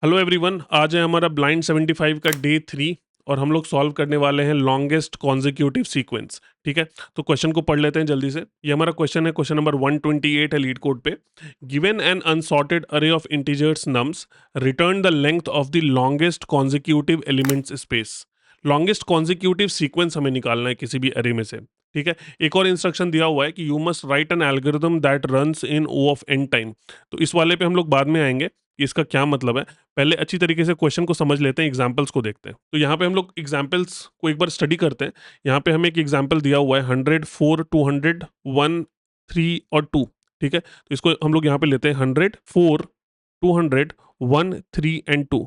Hello everyone, आज है हमारा ब्लाइंड 75 का डे 3 और हम लोग सॉल्व करने वाले हैं लॉन्गेस्ट कॉन्जिक्यूटिव सीक्वेंस। ठीक है, तो क्वेश्चन को पढ़ लेते हैं जल्दी से। ये हमारा क्वेश्चन है, क्वेश्चन नंबर 128 है लीड कोड पे। गिवन एन अनसॉर्टेड अरे of integers nums, return the length of the longest consecutive elements space. Longest consecutive sequence हमें निकालना है किसी भी अरे में से। ठीक है, एक और इंस्ट्रक्शन दिया हुआ है कि you must write an algorithm that runs in O of n time. तो इस वाले पे हम लोग बाद में आएंगे कि इसका क्या मतलब है। पहले अच्छी तरीके से क्वेश्चन को समझ लेते हैं, एग्जाम्पल्स को देखते हैं। तो यहाँ पे हम लोग एग्जाम्पल्स को एक बार स्टडी करते हैं। यहाँ पे हमें एक एग्जाम्पल दिया हुआ है 100, 4, 200, 1, 3 और 2। ठीक है, तो इसको हम लोग यहाँ पे लेते हैं 100, 4, 200, 1, 3 एंड 2।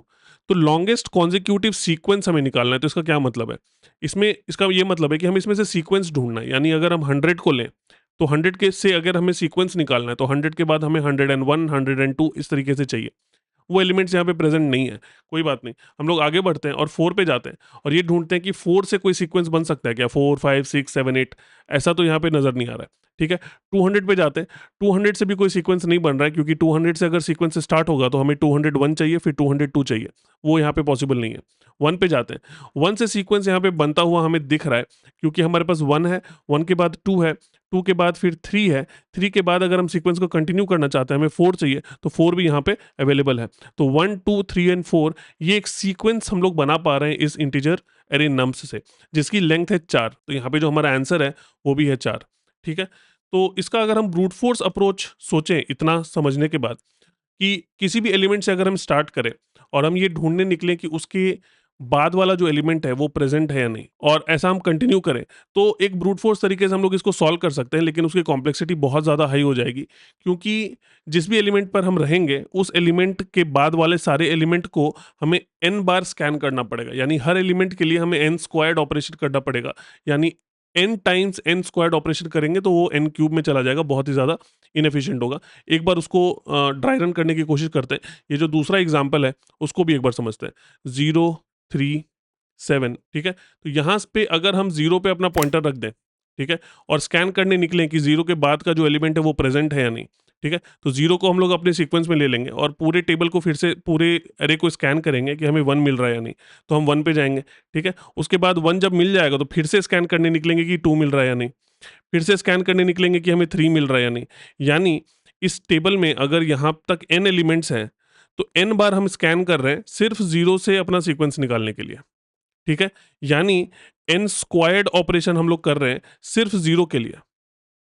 तो लॉन्गेस्ट कॉन्जिक्यूटिव सीक्वेंस हमें निकालना है। तो इसका क्या मतलब है? इसमें इसका ये मतलब है कि हम इसमें से सीक्वेंस ढूंढना है। यानी अगर हम 100 को लें तो 100 के से अगर हमें सीक्वेंस निकालना है तो 100 के बाद हमें 101, 102 इस तरीके से चाहिए। वो एलिमेंट्स यहाँ पे प्रेजेंट नहीं है, कोई बात नहीं। हम लोग आगे बढ़ते हैं और 4 पे जाते हैं और ये ढूंढते हैं कि 4 से कोई सीक्वेंस बन सकता है क्या। 4, 5, 6, 7, 8 ऐसा तो यहाँ पे नजर नहीं आ रहा है। ठीक है, 200 पे जाते हैं। 200 से भी कोई सीक्वेंस नहीं बन रहा है, क्योंकि 200 से अगर सीक्वेंस स्टार्ट होगा तो हमें 201 चाहिए, फिर 202 चाहिए। वो यहाँ पे पॉसिबल नहीं है। 1 पे जाते हैं। 1 से सीक्वेंस यहाँ पे बनता हुआ हमें दिख रहा है, क्योंकि हमारे पास 1 है, 1 के बाद 2 है, 2 के बाद फिर 3 है, 3 के बाद अगर हम सीक्वेंस को कंटिन्यू करना चाहते हैं, हमें 4 चाहिए, तो 4 भी यहाँ पे अवेलेबल है। तो 1, 2, 3 एंड 4 ये एक सीक्वेंस हम लोग बना पा रहे हैं इस इंटीजर एरे नम्स से, जिसकी लेंथ है 4। तो यहाँ पे जो हमारा आंसर है वो भी है 4। ठीक है, तो इसका अगर हम ब्रूट फोर्स अप्रोच सोचें इतना समझने के बाद, कि किसी भी एलिमेंट से अगर हम स्टार्ट करें और हम ये ढूंढने निकले कि उसके बाद वाला जो एलिमेंट है वो प्रेजेंट है या नहीं, और ऐसा हम कंटिन्यू करें, तो एक ब्रूट फोर्स तरीके से हम लोग इसको सॉल्व कर सकते हैं। लेकिन उसकी कॉम्प्लेक्सिटी बहुत ज़्यादा हाई हो जाएगी, क्योंकि जिस भी एलिमेंट पर हम रहेंगे उस एलिमेंट के बाद वाले सारे एलिमेंट को हमें n बार स्कैन करना पड़ेगा। यानी हर एलिमेंट के लिए हमें n स्क्वायर्ड ऑपरेशन करना पड़ेगा। यानी n times n squared operation करेंगे तो वो n क्यूब में चला जाएगा, बहुत ही ज़्यादा इनएफिशिएंट होगा। एक बार उसको ड्राई रन करने की कोशिश करते हैं। ये जो दूसरा एग्जाम्पल है उसको भी एक बार समझते हैं। 0, 3, 7। ठीक है, तो यहाँ पे अगर हम 0 पे अपना पॉइंटर रख दें, ठीक है, और स्कैन करने निकलें कि 0 के बाद का जो एलिमेंट है वो प्रेजेंट है या नहीं। ठीक है, तो 0 को हम लोग अपने सीक्वेंस में ले लेंगे और पूरे टेबल को फिर से, पूरे एरे को स्कैन करेंगे कि हमें 1 मिल रहा है या नहीं। तो हम 1 पे जाएंगे। ठीक है, उसके बाद 1 जब मिल जाएगा तो फिर से स्कैन करने निकलेंगे कि 2 मिल रहा है या नहीं। फिर से स्कैन करने निकलेंगे कि हमें 3 मिल रहा है या नहीं। यानी इस टेबल में अगर यहाँ तक n एलिमेंट्स हैं, तो n बार हम स्कैन कर रहे हैं सिर्फ 0 से अपना सीक्वेंस निकालने के लिए। ठीक है, यानी n स्क्वायर्ड ऑपरेशन हम लोग कर रहे हैं सिर्फ 0 के लिए।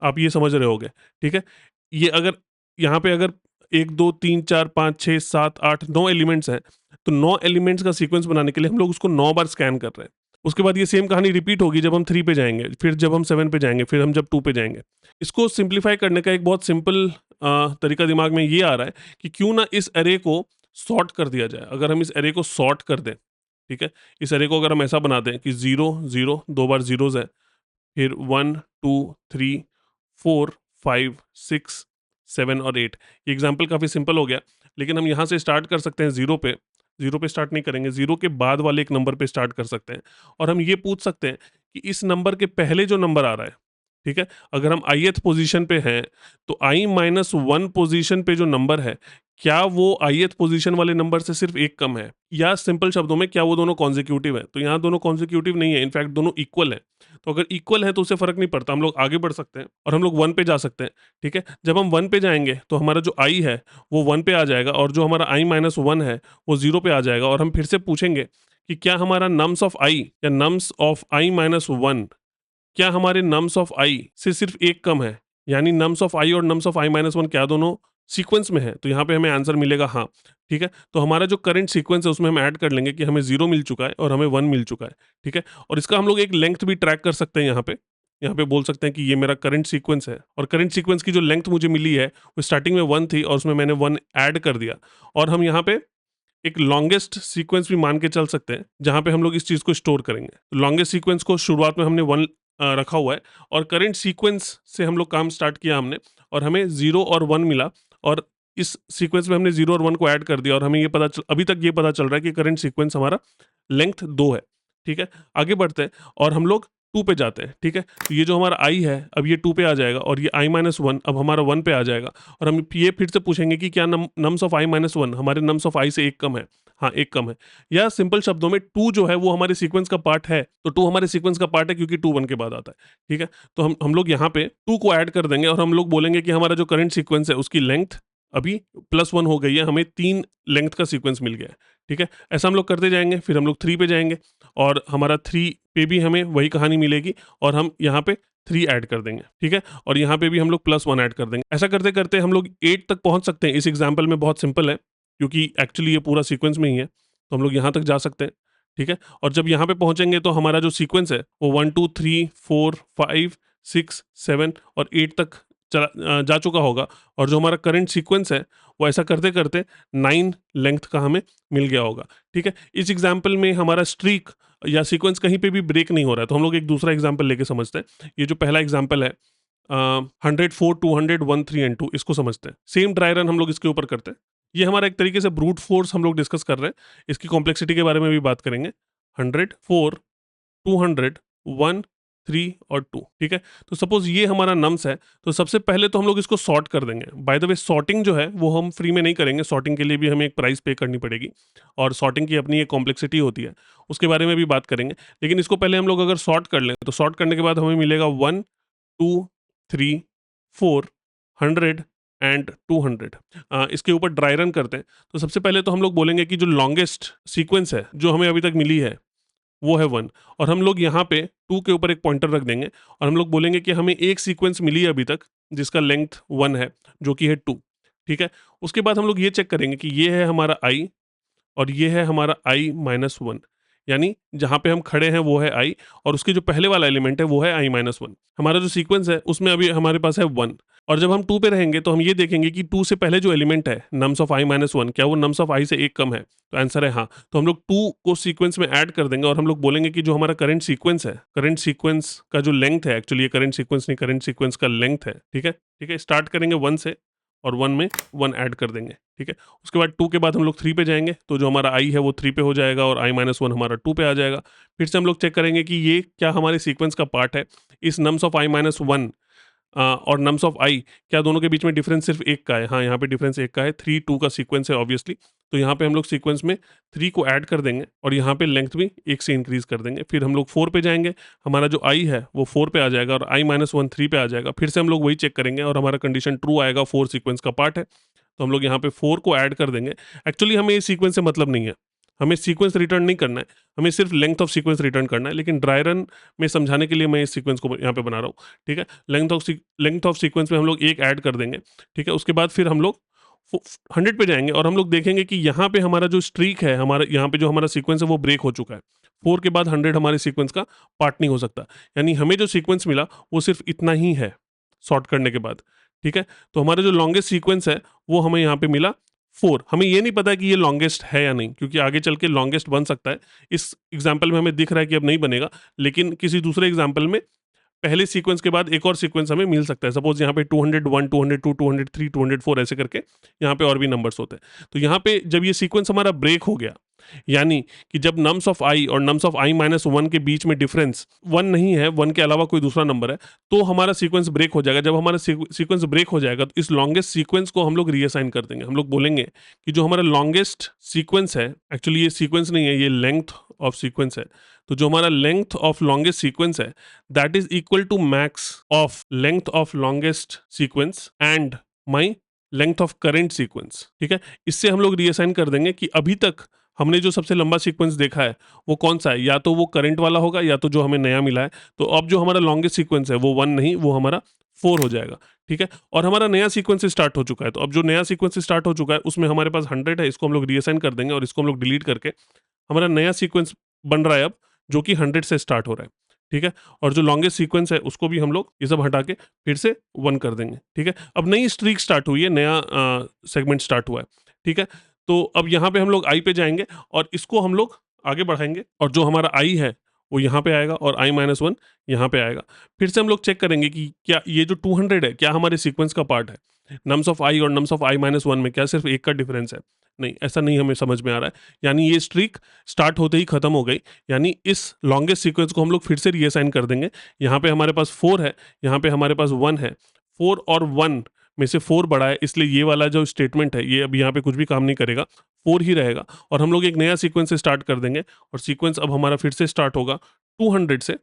आप ये समझ रहे होगे। ठीक है, ये अगर यहाँ पे अगर 1, 2, 3, 4, 5, 6, 7, 8, 9 एलिमेंट्स हैं, तो 9 एलिमेंट्स का सीक्वेंस बनाने के लिए हम लोग उसको 9 बार स्कैन कर रहे हैं। उसके बाद ये सेम कहानी रिपीट होगी जब हम 3 पे जाएंगे, फिर जब हम 7 पे जाएंगे, फिर हम जब 2 पे जाएंगे। इसको सिंप्लीफाई करने का एक बहुत सिंपल तरीका दिमाग में ये आ रहा है कि क्यों ना इस एरे को सॉर्ट कर दिया जाए। अगर हम इस एरे को सॉर्ट कर दें, ठीक है, इस एरे को अगर हम ऐसा बना दें कि 0, 0, 2 बार जीरोज है, फिर 1, 2, 3, 4, 5, 6, 7 और 8। ये एग्जाम्पल काफ़ी सिंपल हो गया, लेकिन हम यहाँ से स्टार्ट कर सकते हैं 0 पे। 0 पे स्टार्ट नहीं करेंगे, 0 के बाद वाले एक नंबर पे स्टार्ट कर सकते हैं। और हम ये पूछ सकते हैं कि इस नंबर के पहले जो नंबर आ रहा है, ठीक है, अगर हम ith पोजीशन पे हैं, तो i-1 पोजीशन पे जो नंबर है, क्या वो ith पोजीशन वाले नंबर से सिर्फ एक कम है, या सिंपल शब्दों में क्या वो दोनों कॉन्जिक्यूटिव है? तो यहाँ दोनों कॉन्जिक्यूटिव नहीं है, इनफैक्ट दोनों इक्वल है। तो अगर इक्वल है तो उससे फर्क नहीं पड़ता, हम लोग आगे बढ़ सकते हैं और हम लोग 1 पे जा सकते हैं। ठीक है, जब हम 1 पे जाएंगे तो हमारा जो i है वो 1 पे आ जाएगा, और जो हमारा i-1 है वो 0 पे आ जाएगा। और हम फिर से पूछेंगे कि क्या हमारा नम्स ऑफ i या नम्स ऑफ i-1 क्या हमारे नम्स ऑफ i से सिर्फ एक कम है? यानी नम्स ऑफ i और नम्स ऑफ i-1 क्या दोनों सीक्वेंस में है? तो यहाँ पे हमें आंसर मिलेगा हाँ। ठीक है, तो हमारा जो करंट सीक्वेंस है उसमें हम ऐड कर लेंगे कि हमें 0 मिल चुका है और हमें 1 मिल चुका है। ठीक है, और इसका हम लोग एक लेंथ भी ट्रैक कर सकते हैं। यहाँ पे बोल सकते हैं कि ये मेरा करंट सीक्वेंस है, और करंट सीक्वेंस की जो लेंथ मुझे मिली है वो स्टार्टिंग में 1 थी और उसमें मैंने 1 ऐड कर दिया। और हम यहाँ पे एक लॉन्गेस्ट सीक्वेंस भी मान के चल सकते हैं, जहां पे हम लोग इस चीज को स्टोर करेंगे। लॉन्गेस्ट सीक्वेंस को शुरुआत में हमने 1 रखा हुआ है, और करंट सीक्वेंस से हम लोग काम स्टार्ट किया हमने, और हमें 0 और 1 मिला। और इस सीक्वेंस में हमने 0 और 1 को ऐड कर दिया, और हमें अभी तक ये पता चल रहा है कि करंट सीक्वेंस हमारा लेंथ 2 है। ठीक है, आगे बढ़ते हैं और हम लोग 2 पे जाते हैं, ठीक है? तो ये जो हमारा i है, अब ये 2 पे आ जाएगा और ये i-1 अब हमारा 1 पे आ जाएगा और हम ये फिर से पूछेंगे कि क्या नम्स ऑफ i-1 हमारे नम्स ऑफ i से 1 कम है? हाँ, 1 कम है। या सिंपल शब्दों में 2 जो है वो हमारे सीक्वेंस का पार्ट है, तो 2 हमारे सीक्वेंस का पार्ट है क्योंकि 2 1 के बाद आता है, ठीक है? तो हम लोग यहाँ पे 2 को ऐड कर देंगे और हम लोग बोलेंगे कि हमारा जो करंट सीक्वेंस है उसकी लेंथ अभी +1 हो गई है, हमें 3 लेंथ का सीक्वेंस मिल गया है, ठीक है? ऐसा हम लोग करते जाएँगे, फिर हम लोग 3 पे जाएँगे और हमारा 3 पे भी हमें वही कहानी मिलेगी और हम यहाँ पे 3 ऐड कर देंगे, ठीक है? और यहाँ पे भी हम लोग +1 ऐड कर देंगे। ऐसा करते-करते हम लोग 8 तक पहुँच सकते हैं। इस एग्ज़ाम्पल में बहुत सिंपल है, क्योंकि एक्चुअली ये पूरा सीक्वेंस में ही है, तो हम लोग यहाँ तक जा सकते हैं, ठीक है? और जब यहाँ पे पहुँचेंगे तो हमारा जो सीक्वेंस है वो 1 2 3 4 5 6 7 और 8 तक जा चुका होगा और जो हमारा करंट सीक्वेंस है वो ऐसा करते-करते 9 लेंथ का हमें मिल गया होगा, ठीक है? इस एग्ज़ाम्पल में हमारा स्ट्रीक या सीक्वेंस कहीं पे भी ब्रेक नहीं हो रहा है, तो हम लोग एक दूसरा एग्ज़ाम्पल लेके समझते हैं। ये जो पहला एग्ज़ाम्पल है 100 4 200 1 3 एंड 2 इसको समझते हैं। सेम ड्राई रन हम लोग इसके ऊपर करते हैं। ये हमारा एक तरीके से ब्रूट फोर्स हम लोग डिस्कस कर रहे हैं। इसकी कॉम्प्लेक्सिटी के बारे में भी बात करेंगे। 100 4 200 1 3 और 2, ठीक है? तो सपोज़ ये हमारा नम्स है, तो सबसे पहले तो हम लोग इसको सॉर्ट कर देंगे। बाय द वे सॉर्टिंग जो है वो हम फ्री में नहीं करेंगे, सॉर्टिंग के लिए भी हमें एक प्राइस पे करनी पड़ेगी और सॉर्टिंग की अपनी एक कॉम्प्लेक्सिटी होती है, उसके बारे में भी बात करेंगे। लेकिन इसको पहले हम लोग अगर सॉर्ट कर लें, तो सॉर्ट करने के बाद हमें मिलेगा 1 2 3 4 100 एंड 200। इसके ऊपर ड्राई रन करते हैं, तो सबसे पहले तो हम लोग बोलेंगे कि जो लॉन्गेस्ट सीक्वेंस है, जो हमें अभी तक मिली है, वो है 1 और हम लोग यहाँ पे 2 के ऊपर एक पॉइंटर रख देंगे और हम लोग बोलेंगे कि हमें एक सीक्वेंस मिली है अभी तक जिसका लेंथ 1 है, जो कि है 2, ठीक है? उसके बाद हम लोग ये चेक करेंगे कि ये है हमारा i और ये है हमारा i-1, यानी जहाँ पे हम खड़े हैं वो है i और उसके जो पहले वाला एलिमेंट है वो है i-1। हमारा जो सीक्वेंस है उसमें अभी हमारे पास है 1 और जब हम 2 पे रहेंगे तो हम ये देखेंगे कि 2 से पहले जो एलिमेंट है नम्स ऑफ i-1 क्या वो नम्स ऑफ i से 1 कम है? तो आंसर है हाँ। तो हम लोग 2 को सीक्वेंस में ऐड कर देंगे और हम लोग बोलेंगे कि जो हमारा करंट सीक्वेंस है, करंट सीक्वेंस का जो लेंथ है, एक्चुअली ये करंट सीक्वेंस नहीं, करंट सीक्वेंस का लेंथ है, ठीक है? ठीक है, स्टार्ट करेंगे 1 से और 1 में 1 ऐड कर देंगे, ठीक है? उसके बाद 2 के बाद हम लोग 3 पे जाएँगे, तो जो हमारा i है वो 3 पे हो जाएगा और i-1 हमारा 2 पे आ जाएगा। फिर से हम लोग चेक करेंगे कि ये क्या हमारे सीक्वेंस का पार्ट है। इस नम्स ऑफ i-1 और नम्स ऑफ i क्या दोनों के बीच में डिफरेंस सिर्फ 1 का है? हाँ, यहाँ पे डिफरेंस 1 का है, 3 2 का सीक्वेंस है ऑब्वियसली। तो यहाँ पे हम लोग सीक्वेंस में 3 को ऐड कर देंगे और यहाँ पे लेंथ भी 1 से इंक्रीज़ कर देंगे। फिर हम लोग 4 पे जाएँगे, हमारा जो i है वो 4 पे आ जाएगा और i-1 3 पे आ जाएगा। फिर से हम लोग वही चेक करेंगे और हमारा कंडीशन ट्रू आएगा, 4 सीक्वेंस का पार्ट है। तो हम लोग यहाँ पे 4 को ऐड कर देंगे। एक्चुअली हमें इस सीक्वेंस से मतलब नहीं है, हमें सीक्वेंस रिटर्न नहीं करना है, हमें सिर्फ लेंथ ऑफ सीक्वेंस रिटर्न करना है। लेकिन ड्राई रन में समझाने के लिए मैं इस सीक्वेंस को यहाँ पे बना रहा हूँ, ठीक है? लेंथ ऑफ सीक्वेंस में हम लोग 1 ऐड कर देंगे, ठीक है? उसके बाद फिर हम लोग 100 पे जाएँगे और हम लोग देखेंगे कि यहाँ पे हमारा जो स्ट्रीक है, हमारा यहाँ पे जो हमारा सीक्वेंस है वो ब्रेक हो चुका है। 4 के बाद 100 हमारे सीक्वेंस का पार्ट नहीं हो सकता। यानी हमें जो सीक्वेंस मिला वो सिर्फ इतना ही है, सॉर्ट करने के बाद, ठीक है? तो हमारा जो लॉन्गेस्ट सीक्वेंस है वो हमें यहाँ पे मिला 4। हमें ये नहीं पता कि ये लॉन्गेस्ट है या नहीं, क्योंकि आगे चल के लॉन्गेस्ट बन सकता है। इस एग्ज़ाम्पल में हमें दिख रहा है कि अब नहीं बनेगा, लेकिन किसी दूसरे एग्ज़ाम्पल में पहले सीक्वेंस के बाद एक और सीक्वेंस हमें मिल सकता है। सपोज़ यहाँ पे 201, 202, 203, 204 ऐसे करके यहाँ पे और भी नंबर्स होते हैं। तो यहाँ पे जब ये सीक्वेंस हमारा ब्रेक हो गया, यानी कि जब नम्स ऑफ i और नम्स ऑफ i-1 के बीच में डिफरेंस 1 नहीं है, 1 के अलावा कोई दूसरा नंबर है, तो हमारा सीक्वेंस ब्रेक हो जाएगा। जब हमारा सीक्वेंस ब्रेक हो जाएगा तो इस लॉन्गेस्ट सीक्वेंस को हम लोग रीअसाइन कर देंगे। हम लोग बोलेंगे कि जो हमारा लॉन्गेस्ट सीक्वेंस है, एक्चुअली ये सीक्वेंस नहीं है, ये लेंथ ऑफ सीक्वेंस है। तो जो हमारा लेंथ ऑफ लॉन्गेस्ट सीक्वेंस है, that is equal to max of length of longest sequence and my length of current sequence, ठीक है? इससे हम लोग रीअसाइन कर देंगे कि अभी तक हमने जो सबसे लंबा सीक्वेंस देखा है वो कौन सा है, या तो वो करंट वाला होगा या तो जो हमें नया मिला है। तो अब जो हमारा लॉन्गेस्ट सीक्वेंस है वो 1 नहीं, वो हमारा 4 हो जाएगा, ठीक है? और हमारा नया सीक्वेंस स्टार्ट हो चुका है। तो अब जो नया सीक्वेंस स्टार्ट हो चुका है उसमें हमारे पास 100 है, इसको हम लोग रीअसाइन कर देंगे और इसको हम लोग डिलीट करके हमारा नया सीक्वेंस बन रहा है अब, जो कि 100 से स्टार्ट हो रहा है, ठीक है? और जो लॉन्गेस्ट सीक्वेंस है उसको भी हम लोग ये सब हटा के फिर से 1 कर देंगे, ठीक है? अब नई स्ट्रीक स्टार्ट हुई है, नया सेगमेंट स्टार्ट हुआ है, ठीक है? तो अब यहाँ पे हम लोग i पे जाएँगे और इसको हम लोग आगे बढ़ाएँगे और जो हमारा i है वो यहाँ पे आएगा और i-1 यहाँ पे आएगा। फिर से हम लोग चेक करेंगे कि क्या ये जो 200 है क्या हमारे सीक्वेंस का पार्ट है? नम्स ऑफ i और नम्स ऑफ i-1 में क्या सिर्फ 1 का डिफरेंस है? नहीं, ऐसा नहीं हमें समझ में आ रहा है। यानी ये स्ट्रीक स्टार्ट होते ही खत्म हो गई, यानी इस लॉन्गेस्ट सीक्वेंस को हम लोग फिर से रीअसाइन कर देंगे। यहाँ पे हमारे पास 4 है, यहाँ पे हमारे पास 1 है। 4 और 1 में से 4 बड़ा है, इसलिए ये वाला जो स्टेटमेंट है ये अब यहाँ पे कुछ भी काम नहीं करेगा, 4 ही रहेगा। और हम लोग एक नया सीक्वेंस से स्टार्ट कर देंगे, और सीक्वेंस अब हमारा फिर से स्टार्ट होगा 200 से,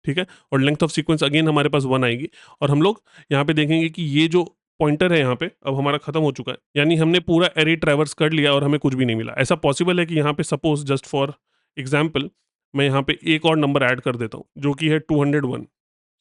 ठीक है। और लेंथ ऑफ सीक्वेंस अगेन हमारे पास 1 आएगी, और हम लोग यहाँ पे देखेंगे कि ये जो पॉइंटर है यहाँ पे अब हमारा खत्म हो चुका है, यानी हमने पूरा एरे ट्रैवर्स कर लिया और हमें कुछ भी नहीं मिला। ऐसा पॉसिबल है कि यहाँ पे सपोज जस्ट फॉर एग्जाम्पल मैं यहाँ पे एक और नंबर ऐड कर देता हूँ जो कि है 201।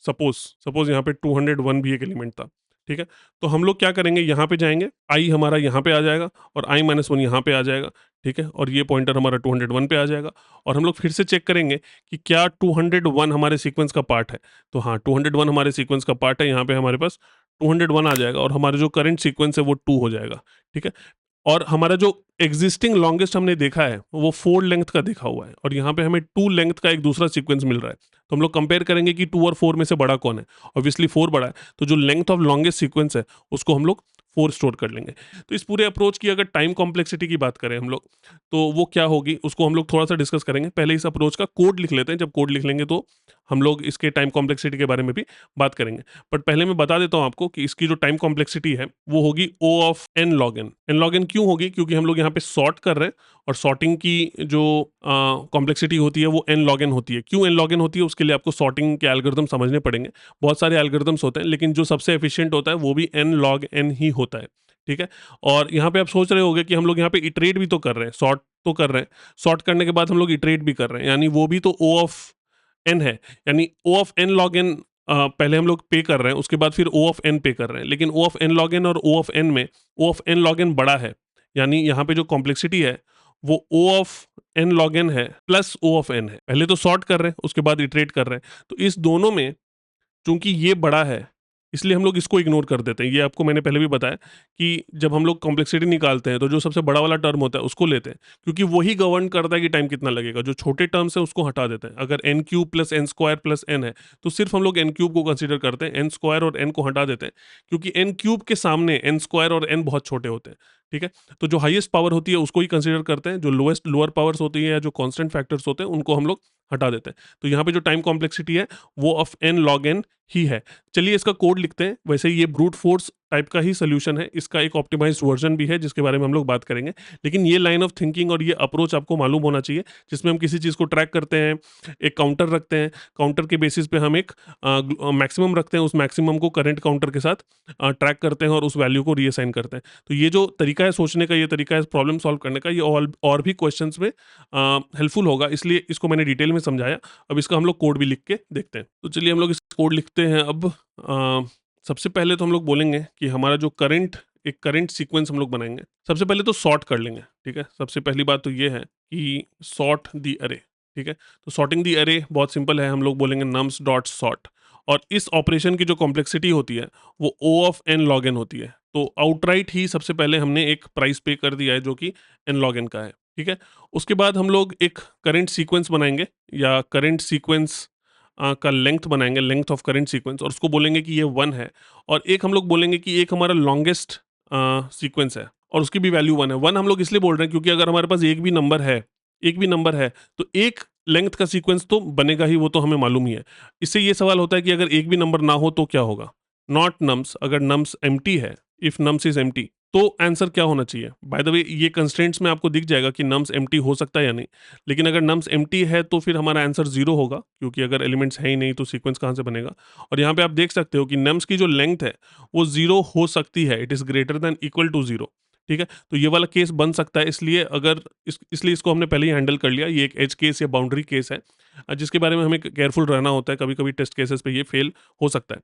सपोज यहाँ पे 201 भी एक एलिमेंट था, ठीक है। तो हम लोग क्या करेंगे, यहाँ पे जाएंगे, आई हमारा यहाँ पे आ जाएगा और i-1 यहाँ पे आ जाएगा, ठीक है। और ये पॉइंटर हमारा 201 पे आ जाएगा, और हम लोग फिर से चेक करेंगे कि क्या 201 हमारे सीक्वेंस का पार्ट है। तो हाँ, 201 हमारे सीक्वेंस का पार्ट है, यहाँ पे हमारे पास 201 आ जाएगा, और हमारा जो करंट सीक्वेंस है वो 2 हो जाएगा, ठीक है। और हमारा जो एग्जिस्टिंग लॉन्गेस्ट हमने देखा है वो 4 लेंथ का देखा हुआ है, और यहाँ पे हमें 2 लेंथ का एक दूसरा सीक्वेंस मिल रहा है। तो हम लोग कंपेयर करेंगे कि 2 और 4 में से बड़ा कौन है। ऑब्वियसली 4 बड़ा है, तो जो लेंथ ऑफ लॉन्गेस्ट सीक्वेंस है उसको हम लोग 4 स्टोर कर लेंगे। तो इस पूरे अप्रोच की अगर टाइम कॉम्प्लेक्सिटी की बात करें हम लोग, तो वो क्या होगी उसको हम लोग थोड़ा सा डिस्कस करेंगे। पहले इस अप्रोच का कोड लिख लेते हैं, जब कोड लिख लेंगे तो हम लोग इसके टाइम कॉम्प्लेक्सिटी के बारे में भी बात करेंगे। बट पहले मैं बता देता हूँ आपको कि इसकी जो टाइम कॉम्प्लेक्सिटी है वो होगी O of n log n। n log n क्यों होगी, क्योंकि हम लोग यहाँ पे सॉर्ट कर रहे हैं, और सॉर्टिंग की जो कॉम्प्लेक्सिटी होती है वो n log n होती है। क्यों n log n होती है, उसके लिए आपको सॉर्टिंग के एल्गोरिदम समझने पड़ेंगे। बहुत सारे एल्गोरिदम्स होते हैं, लेकिन जो सबसे एफिशिएंट होता है वो भी n log n ही होता है, ठीक है। और यहाँ पे आप सोच रहे होगे कि हम लोग यहाँ पे इटरेट भी तो कर रहे हैं, सॉर्ट तो कर रहे हैं, सॉर्ट करने के बाद हम लोग इटरेट भी कर रहे हैं, यानी वो भी तो O ऑफ n है। यानी O of n log n पहले हम लोग पे कर रहे हैं, उसके बाद फिर O ऑफ n पे कर रहे हैं, लेकिन O of n log n और O ऑफ n में O of n log n बड़ा है, यानी यहाँ पे जो कॉम्प्लेक्सिटी है वो O of n log n है प्लस O ऑफ n है। पहले तो सॉर्ट कर रहे हैं, उसके बाद इटरेट कर रहे हैं, तो इस दोनों में चूंकि ये बड़ा है इसलिए हम लोग इसको इग्नोर कर देते हैं। ये आपको मैंने पहले भी बताया कि जब हम लोग कॉम्प्लेक्सिटी निकालते हैं तो जो सबसे बड़ा वाला टर्म होता है उसको लेते हैं, क्योंकि वही गवर्न करता है कि टाइम कितना लगेगा। जो छोटे टर्म्स है उसको हटा देते हैं। अगर n cube plus n square plus n है तो सिर्फ हम लोग एन क्यूब को कंसिडर करते हैं, एन स्क्वायर और एन को हटा देते हैं, क्योंकि एन क्यूब के सामने एन स्क्वायर और एन बहुत छोटे होते हैं, ठीक है। तो जो हाईएस्ट पावर होती है उसको ही कंसिडर करते हैं, जो लोअर पावर्स होती है या जो कांस्टेंट फैक्टर्स होते हैं उनको हम लोग हटा देते हैं। तो यहाँ पे जो टाइम कॉम्प्लेक्सिटी है वो ऑफ एन लॉग एन ही है। चलिए इसका कोड लिखते हैं। वैसे ये ब्रूट फोर्स टाइप का ही सोल्यूशन है, इसका एक ऑप्टिमाइज्ड वर्जन भी है जिसके बारे में हम लोग बात करेंगे, लेकिन ये लाइन ऑफ थिंकिंग और ये अप्रोच आपको मालूम होना चाहिए, जिसमें हम किसी चीज़ को ट्रैक करते हैं, एक काउंटर रखते हैं, काउंटर के बेसिस पे हम एक मैक्सिमम रखते हैं, उस मैक्सिमम को करंट काउंटर के साथ ट्रैक करते हैं और उस वैल्यू को रीअसाइन करते हैं। तो ये जो तरीका है सोचने का, ये तरीका है प्रॉब्लम सॉल्व करने का, ये और भी क्वेश्चन में हेल्पफुल होगा, इसलिए इसको मैंने डिटेल में समझाया। अब इसका हम लोग कोड भी लिख के देखते हैं। तो चलिए हम लोग इस कोड लिखते हैं। अब सबसे पहले तो हम लोग बोलेंगे कि हमारा जो एक करंट सीक्वेंस हम लोग बनाएंगे। सबसे पहले तो सॉर्ट कर लेंगे, ठीक है। सबसे पहली बात तो ये है कि सॉर्ट द अरे, ठीक है। तो सॉर्टिंग द अरे बहुत सिंपल है, हम लोग बोलेंगे nums डॉट सॉर्ट, और इस ऑपरेशन की जो कॉम्प्लेक्सिटी होती है वो O of n log n होती है। तो आउटराइट ही सबसे पहले हमने एक प्राइस पे कर दिया है जो कि n log n का है, ठीक है। उसके बाद हम लोग एक करंट सीक्वेंस बनाएंगे, या करंट सीक्वेंस का लेंथ बनाएंगे, लेंथ ऑफ करंट सीक्वेंस, और उसको बोलेंगे कि ये 1 है। और एक हम लोग बोलेंगे कि एक हमारा लॉन्गेस्ट सीक्वेंस है और उसकी भी वैल्यू 1 है। 1 हम लोग इसलिए बोल रहे हैं क्योंकि अगर हमारे पास एक भी नंबर है तो एक लेंथ का सीक्वेंस तो बनेगा ही, वो तो हमें मालूम ही है। इससे ये सवाल होता है कि अगर एक भी नंबर ना हो तो क्या होगा। नॉट नम्स, अगर नम्स एम्प्टी है, इफ नम्स इज एम्प्टी, तो आंसर क्या होना चाहिए। बाय द वे ये कंस्ट्रेंट्स में आपको दिख जाएगा कि नम्स एम्प्टी हो सकता है या नहीं, लेकिन अगर नम्स एम्प्टी है तो फिर हमारा आंसर 0 होगा, क्योंकि अगर एलिमेंट्स है ही नहीं तो सीक्वेंस कहाँ से बनेगा। और यहाँ पे आप देख सकते हो कि नम्स की जो लेंथ है वो 0 हो सकती है, it is greater than equal to 0, ठीक है। तो ये वाला केस बन सकता है, इसलिए इसलिए इसको हमने पहले ही हैंडल कर लिया। ये एक एज केस या बाउंड्री केस है जिसके बारे में हमें केयरफुल रहना होता है। कभी कभी टेस्ट केसेस पे ये फेल हो सकता है।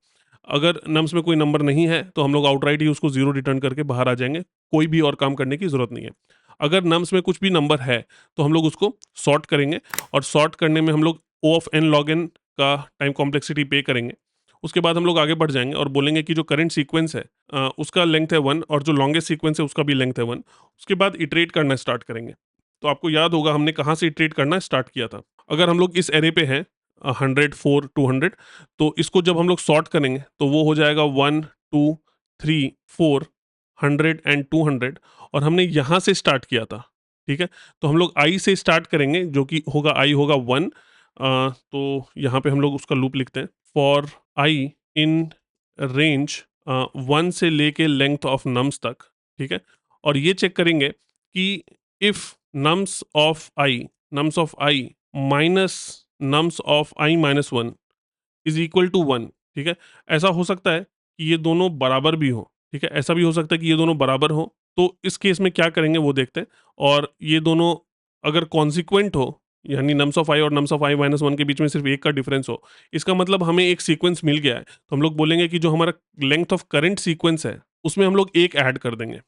अगर नम्स में कोई नंबर नहीं है तो हम लोग आउटराइट ही उसको 0 रिटर्न करके बाहर आ जाएंगे, कोई भी और काम करने की जरूरत नहीं है। अगर नम्स में कुछ भी नंबर है तो हम लोग उसको सॉर्ट करेंगे, और सॉर्ट करने में हम लोग O of n log n का टाइम कॉम्प्लेक्सिटी पे करेंगे। उसके बाद हम लोग आगे बढ़ जाएंगे और बोलेंगे कि जो करंट सीक्वेंस है उसका लेंथ है 1, और जो लॉन्गेस्ट सीक्वेंस है उसका भी लेंथ है 1। उसके बाद इटरेट करना स्टार्ट करेंगे। तो आपको याद होगा हमने कहाँ से इटरेट करना स्टार्ट किया था। अगर हम लोग इस एरे पे हैं 100 4 200, तो इसको जब हम लोग सॉर्ट करेंगे तो वो हो जाएगा 1 2 3 4 100 एंड 200, और हमने यहाँ से स्टार्ट किया था, ठीक है। तो हम लोग आई से स्टार्ट करेंगे, जो कि होगा आई होगा 1। तो यहाँ पे हम लोग उसका लूप लिखते हैं, फॉर आई इन रेंज 1 से लेके लेंथ ऑफ नम्स तक, ठीक है। और ये चेक करेंगे कि if nums of i minus nums of i minus 1 is equal to 1, ठीक है। ऐसा हो सकता है कि ये दोनों बराबर भी हो, ठीक है। ऐसा भी हो सकता है कि ये दोनों बराबर हो। तो इस केस में क्या करेंगे वो देखते हैं। और ये दोनों अगर कॉन्सिक्वेंट हो, यानी नम्स ऑफ आई और नम्स ऑफ आई माइनस 1 के बीच में सिर्फ एक का डिफरेंस हो, इसका मतलब हमें एक सीक्वेंस मिल गया है। तो हम लोग बोलेंगे कि जो हमारा लेंथ ऑफ करंट सीक्वेंस है उसमें हम लोग एक ऐड कर देंगे,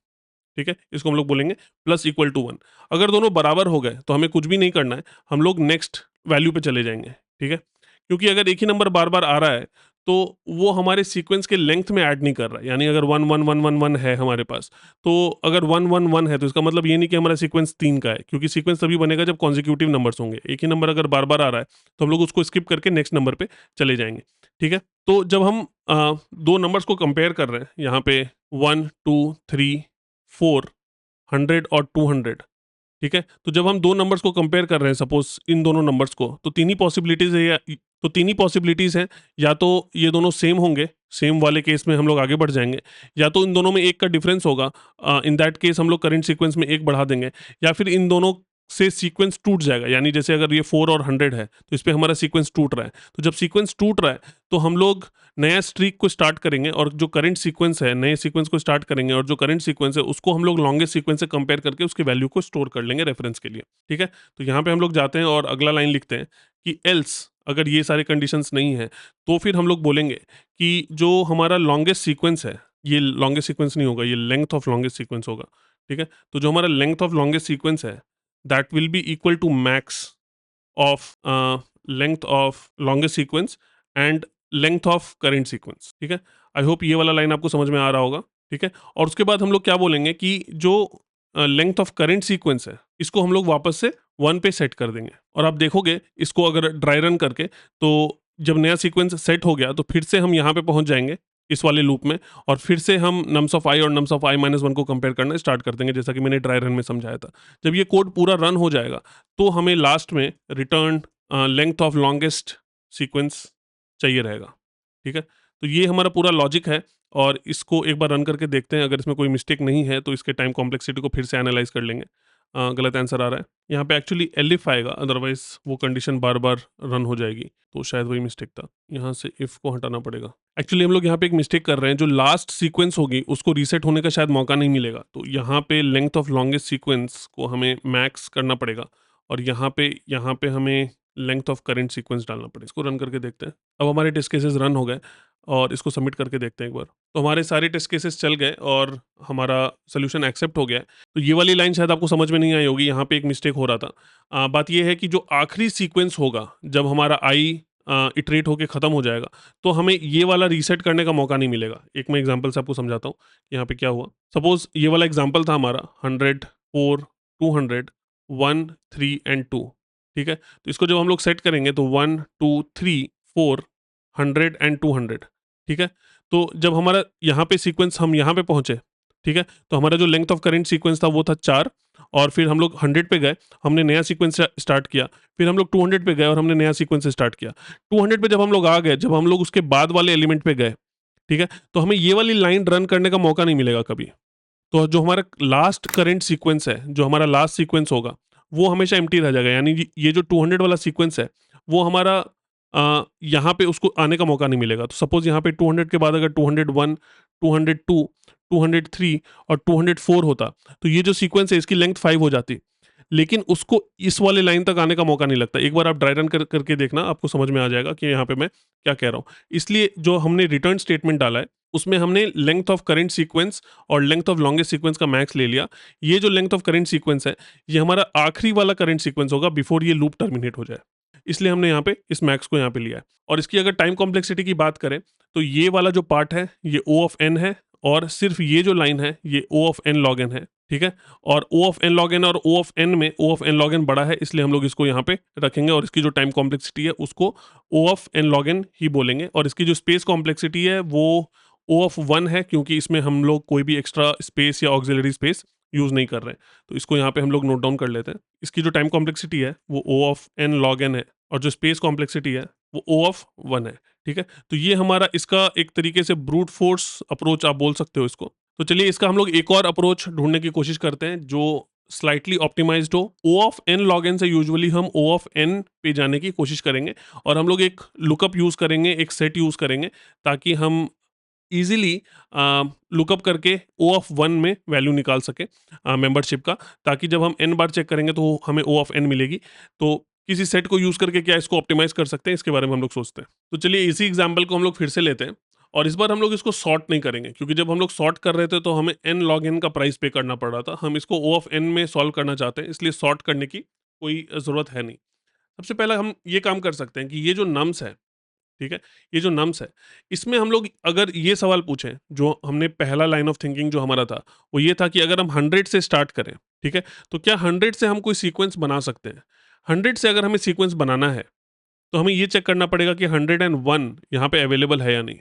ठीक है। इसको हम लोग बोलेंगे प्लस इक्वल टू 1। अगर दोनों बराबर हो गए तो हमें कुछ भी नहीं करना है, हम लोग नेक्स्ट वैल्यू पे चले जाएंगे, ठीक है। क्योंकि अगर एक ही नंबर बार बार आ रहा है तो वो हमारे सीक्वेंस के लेंथ में ऐड नहीं कर रहा है। यानी अगर 1 1 1 1 1 है हमारे पास, तो अगर 1 1 1 है तो इसका मतलब ये नहीं कि हमारा सीक्वेंस 3 का है, क्योंकि सीक्वेंस तभी बनेगा जब कॉन्जिक्यूटिव नंबर्स होंगे। एक ही नंबर अगर बार बार आ रहा है तो हम लोग उसको स्किप करके नेक्स्ट नंबर पे चले जाएंगे, ठीक है। तो जब हम दो नंबर्स को कंपेयर कर रहे हैं, यहाँ पे 1 2 3 4 100 और 200, ठीक है। तो जब हम दो नंबर्स को कंपेयर कर रहे हैं, सपोज इन दोनों नंबर्स को, तो तीन ही पॉसिबिलिटीज है, या तो ये दोनों सेम होंगे, सेम वाले केस में हम लोग आगे बढ़ जाएंगे, या तो इन दोनों में एक का डिफरेंस होगा, इन दैट केस हम लोग करंट सीक्वेंस में एक बढ़ा देंगे, या फिर इन दोनों से सीक्वेंस टूट जाएगा। यानी जैसे अगर ये 4 और 100 है तो इस पे हमारा सीक्वेंस टूट रहा है। तो जब सीक्वेंस टूट रहा है तो हम लोग नया स्ट्रीक को स्टार्ट करेंगे, और जो करंट सीक्वेंस है नए सीक्वेंस को स्टार्ट करेंगे, और जो करंट सीक्वेंस है उसको हम लोग लॉन्गेस्ट सीक्वेंस से कंपेयर करके उसकी वैल्यू को स्टोर कर लेंगे रेफरेंस के लिए, ठीक है। तो यहाँ पे हम लोग जाते हैं और अगला लाइन लिखते हैं कि एल्स, अगर ये सारे कंडीशंस नहीं है तो फिर हम लोग बोलेंगे कि जो हमारा लॉन्गेस्ट सीक्वेंस है, ये लॉन्गेस्ट सीक्वेंस नहीं होगा, ये लेंथ ऑफ लॉन्गेस्ट सीक्वेंस होगा, ठीक है। तो जो हमारा लेंथ ऑफ लॉन्गेस्ट सीक्वेंस है that will be equal to max of length of longest sequence and length of current sequence, ठीक है। आई होप ये वाला लाइन आपको समझ में आ रहा होगा, ठीक है। और उसके बाद हम लोग क्या बोलेंगे कि जो लेंथ ऑफ करेंट सीक्वेंस है इसको हम लोग वापस से 1 पे सेट कर देंगे। और आप देखोगे इसको अगर ड्राई रन करके, तो जब नया सीक्वेंस सेट हो गया तो फिर से हम यहाँ पे पहुंच जाएंगे इस वाले लूप में, और फिर से हम नम्स ऑफ आई और नम्स ऑफ आई माइनस 1 को कंपेयर करना स्टार्ट कर देंगे, जैसा कि मैंने ड्राई रन में समझाया था। जब ये कोड पूरा रन हो जाएगा तो हमें लास्ट में return length of longest sequence चाहिए रहेगा, ठीक है। तो ये हमारा पूरा लॉजिक है, और इसको एक बार रन करके देखते हैं। अगर इसमें कोई मिस्टेक नहीं है तो इसके टाइम कॉम्प्लेक्सिटी को फिर से एनालाइज कर लेंगे। गलत आंसर आ रहा है यहाँ पे, एक्चुअली एलिफ आएगा, अदरवाइज वो कंडीशन बार बार रन हो जाएगी, तो शायद वही मिस्टेक था। यहाँ से इफ को हटाना पड़ेगा। एक्चुअली हम लोग यहाँ पे एक मिस्टेक कर रहे हैं, जो लास्ट सीक्वेंस होगी उसको रीसेट होने का शायद मौका नहीं मिलेगा, तो यहाँ पे लेंथ ऑफ लॉन्गेस्ट सीक्वेंस को हमें मैक्स करना पड़ेगा, और यहाँ पे हमें लेंथ ऑफ करेंट सीक्वेंस डालना पड़ेगा। इसको रन करके देखते हैं। अब हमारे टेस्ट केसेस रन हो गए, और इसको सबमिट करके देखते हैं एक बार। तो हमारे सारे टेस्ट केसेस चल गए और हमारा सोल्यूशन एक्सेप्ट हो गया है। तो ये वाली लाइन शायद आपको समझ में नहीं आई होगी, यहाँ पे एक मिस्टेक हो रहा था। बात ये है कि जो आखिरी सीक्वेंस होगा जब हमारा आई इटरेट होके ख़त्म हो जाएगा, तो हमें ये वाला रीसेट करने का मौका नहीं मिलेगा। एक मैं एग्जांपल से आपको समझाता हूँ यहाँ पे क्या हुआ। सपोज ये वाला एग्जांपल था हमारा 100 4 200 1 3 एंड 2, ठीक है। तो इसको जब हम लोग सेट करेंगे तो 1 2 3 4 100 एंड 200, ठीक है। तो जब हमारा यहाँ पे सीक्वेंस हम यहाँ पे पहुँचे, ठीक है, तो हमारा जो लेंथ ऑफ करेंट सीक्वेंस था वो था 4, और फिर हम लोग 100 पे गए, हमने नया सीक्वेंस स्टार्ट किया। फिर हम लोग 200 पे गए और हमने नया सीक्वेंस स्टार्ट किया। 200 पे जब हम लोग आ गए, जब हम लोग उसके बाद वाले एलिमेंट पे गए, ठीक है, तो हमें ये वाली लाइन रन करने का मौका नहीं मिलेगा कभी। तो जो हमारा लास्ट करेंट सीक्वेंस है, जो हमारा लास्ट सीक्वेंस होगा, वो हमेशा एम्प्टी रह जाएगा। यानी ये जो 200 वाला सीक्वेंस है वो हमारा यहाँ पे उसको आने का मौका नहीं मिलेगा। तो सपोज यहाँ पे 200 के बाद अगर 201 202 203 और 204 होता, तो ये जो सीक्वेंस है इसकी लेंथ 5 हो जाती, लेकिन उसको इस वाले लाइन तक आने का मौका नहीं लगता। एक बार आप ड्राई रन करके देखना, आपको समझ में आ जाएगा कि यहाँ पे मैं क्या कह रहा हूँ। इसलिए जो हमने रिटर्न स्टेटमेंट डाला है उसमें हमने लेंथ ऑफ करेंट सीक्वेंस और लेंथ ऑफ लॉन्गेस्ट सीक्वेंस का मैक्स ले लिया। ये जो लेंथ ऑफ करेंट सीक्वेंस है ये हमारा आखिरी वाला करेंट सीक्वेंस होगा बिफोर ये लूप टर्मिनेट हो जाए, इसलिए हमने यहाँ पे इस मैक्स को यहाँ पे लिया है। और इसकी अगर टाइम कॉम्प्लेक्सिटी की बात करें तो ये वाला जो पार्ट है ये O ऑफ n है, और सिर्फ ये जो लाइन है ये O of n log n है, ठीक है। और O of n log n और O ऑफ n में O of n log n बड़ा है, इसलिए हम लोग इसको यहाँ पे रखेंगे, और इसकी जो टाइम कॉम्प्लेक्सिटी है उसको O of n log n ही बोलेंगे। और इसकी जो स्पेस कॉम्प्लेक्सिटी है वो O ऑफ 1 है, क्योंकि इसमें हम लोग कोई भी एक्स्ट्रा स्पेस या ऑक्सिलरी स्पेस यूज़ नहीं कर रहे हैं, तो इसको यहाँ पे हम लोग नोट डाउन कर लेते हैं। इसकी जो टाइम कॉम्प्लेक्सिटी है वो O of n log n है, और जो स्पेस कॉम्प्लेक्सिटी है वो O ऑफ 1 है, ठीक है। तो ये हमारा इसका एक तरीके से ब्रूट फोर्स अप्रोच आप बोल सकते हो इसको। तो चलिए इसका हम लोग एक और अप्रोच ढूंढने की कोशिश करते हैं जो स्लाइटली ऑप्टिमाइज्ड हो। O of n log n से यूजुअली हम O ऑफ n पे जाने की कोशिश करेंगे, और हम लोग एक लुकअप यूज़ करेंगे, एक सेट यूज़ करेंगे, ताकि हम ईज़िली लुकअप करके O ऑफ 1 में वैल्यू निकाल सके मेंबरशिप का, ताकि जब हम n बार चेक करेंगे तो हमें O ऑफ n मिलेगी। तो किसी सेट को यूज़ करके क्या इसको ऑप्टिमाइज़ कर सकते हैं, इसके बारे में हम लोग सोचते हैं। तो चलिए इसी एग्जांपल को हम लोग फिर से लेते हैं, और इस बार हम लोग इसको सॉर्ट नहीं करेंगे, क्योंकि जब हम लोग सॉर्ट कर रहे थे तो हमें n log n का प्राइस पे करना पड़ रहा था। हम इसको O ऑफ n में सॉल्व करना चाहते हैं, इसलिए सॉर्ट करने की कोई ज़रूरत है नहीं। सबसे पहले हम ये काम कर सकते हैं कि ये जो नम्स है, ठीक है, ये जो नम्स है, इसमें हम लोग अगर ये सवाल पूछें, जो हमने पहला लाइन ऑफ थिंकिंग जो हमारा था, वो ये था कि अगर हम 100 से स्टार्ट करें, ठीक है, तो क्या 100 से हम कोई सीक्वेंस बना सकते हैं? 100 से अगर हमें सीक्वेंस बनाना है, तो हमें ये चेक करना पड़ेगा कि 101 यहाँ पे अवेलेबल है या नहीं,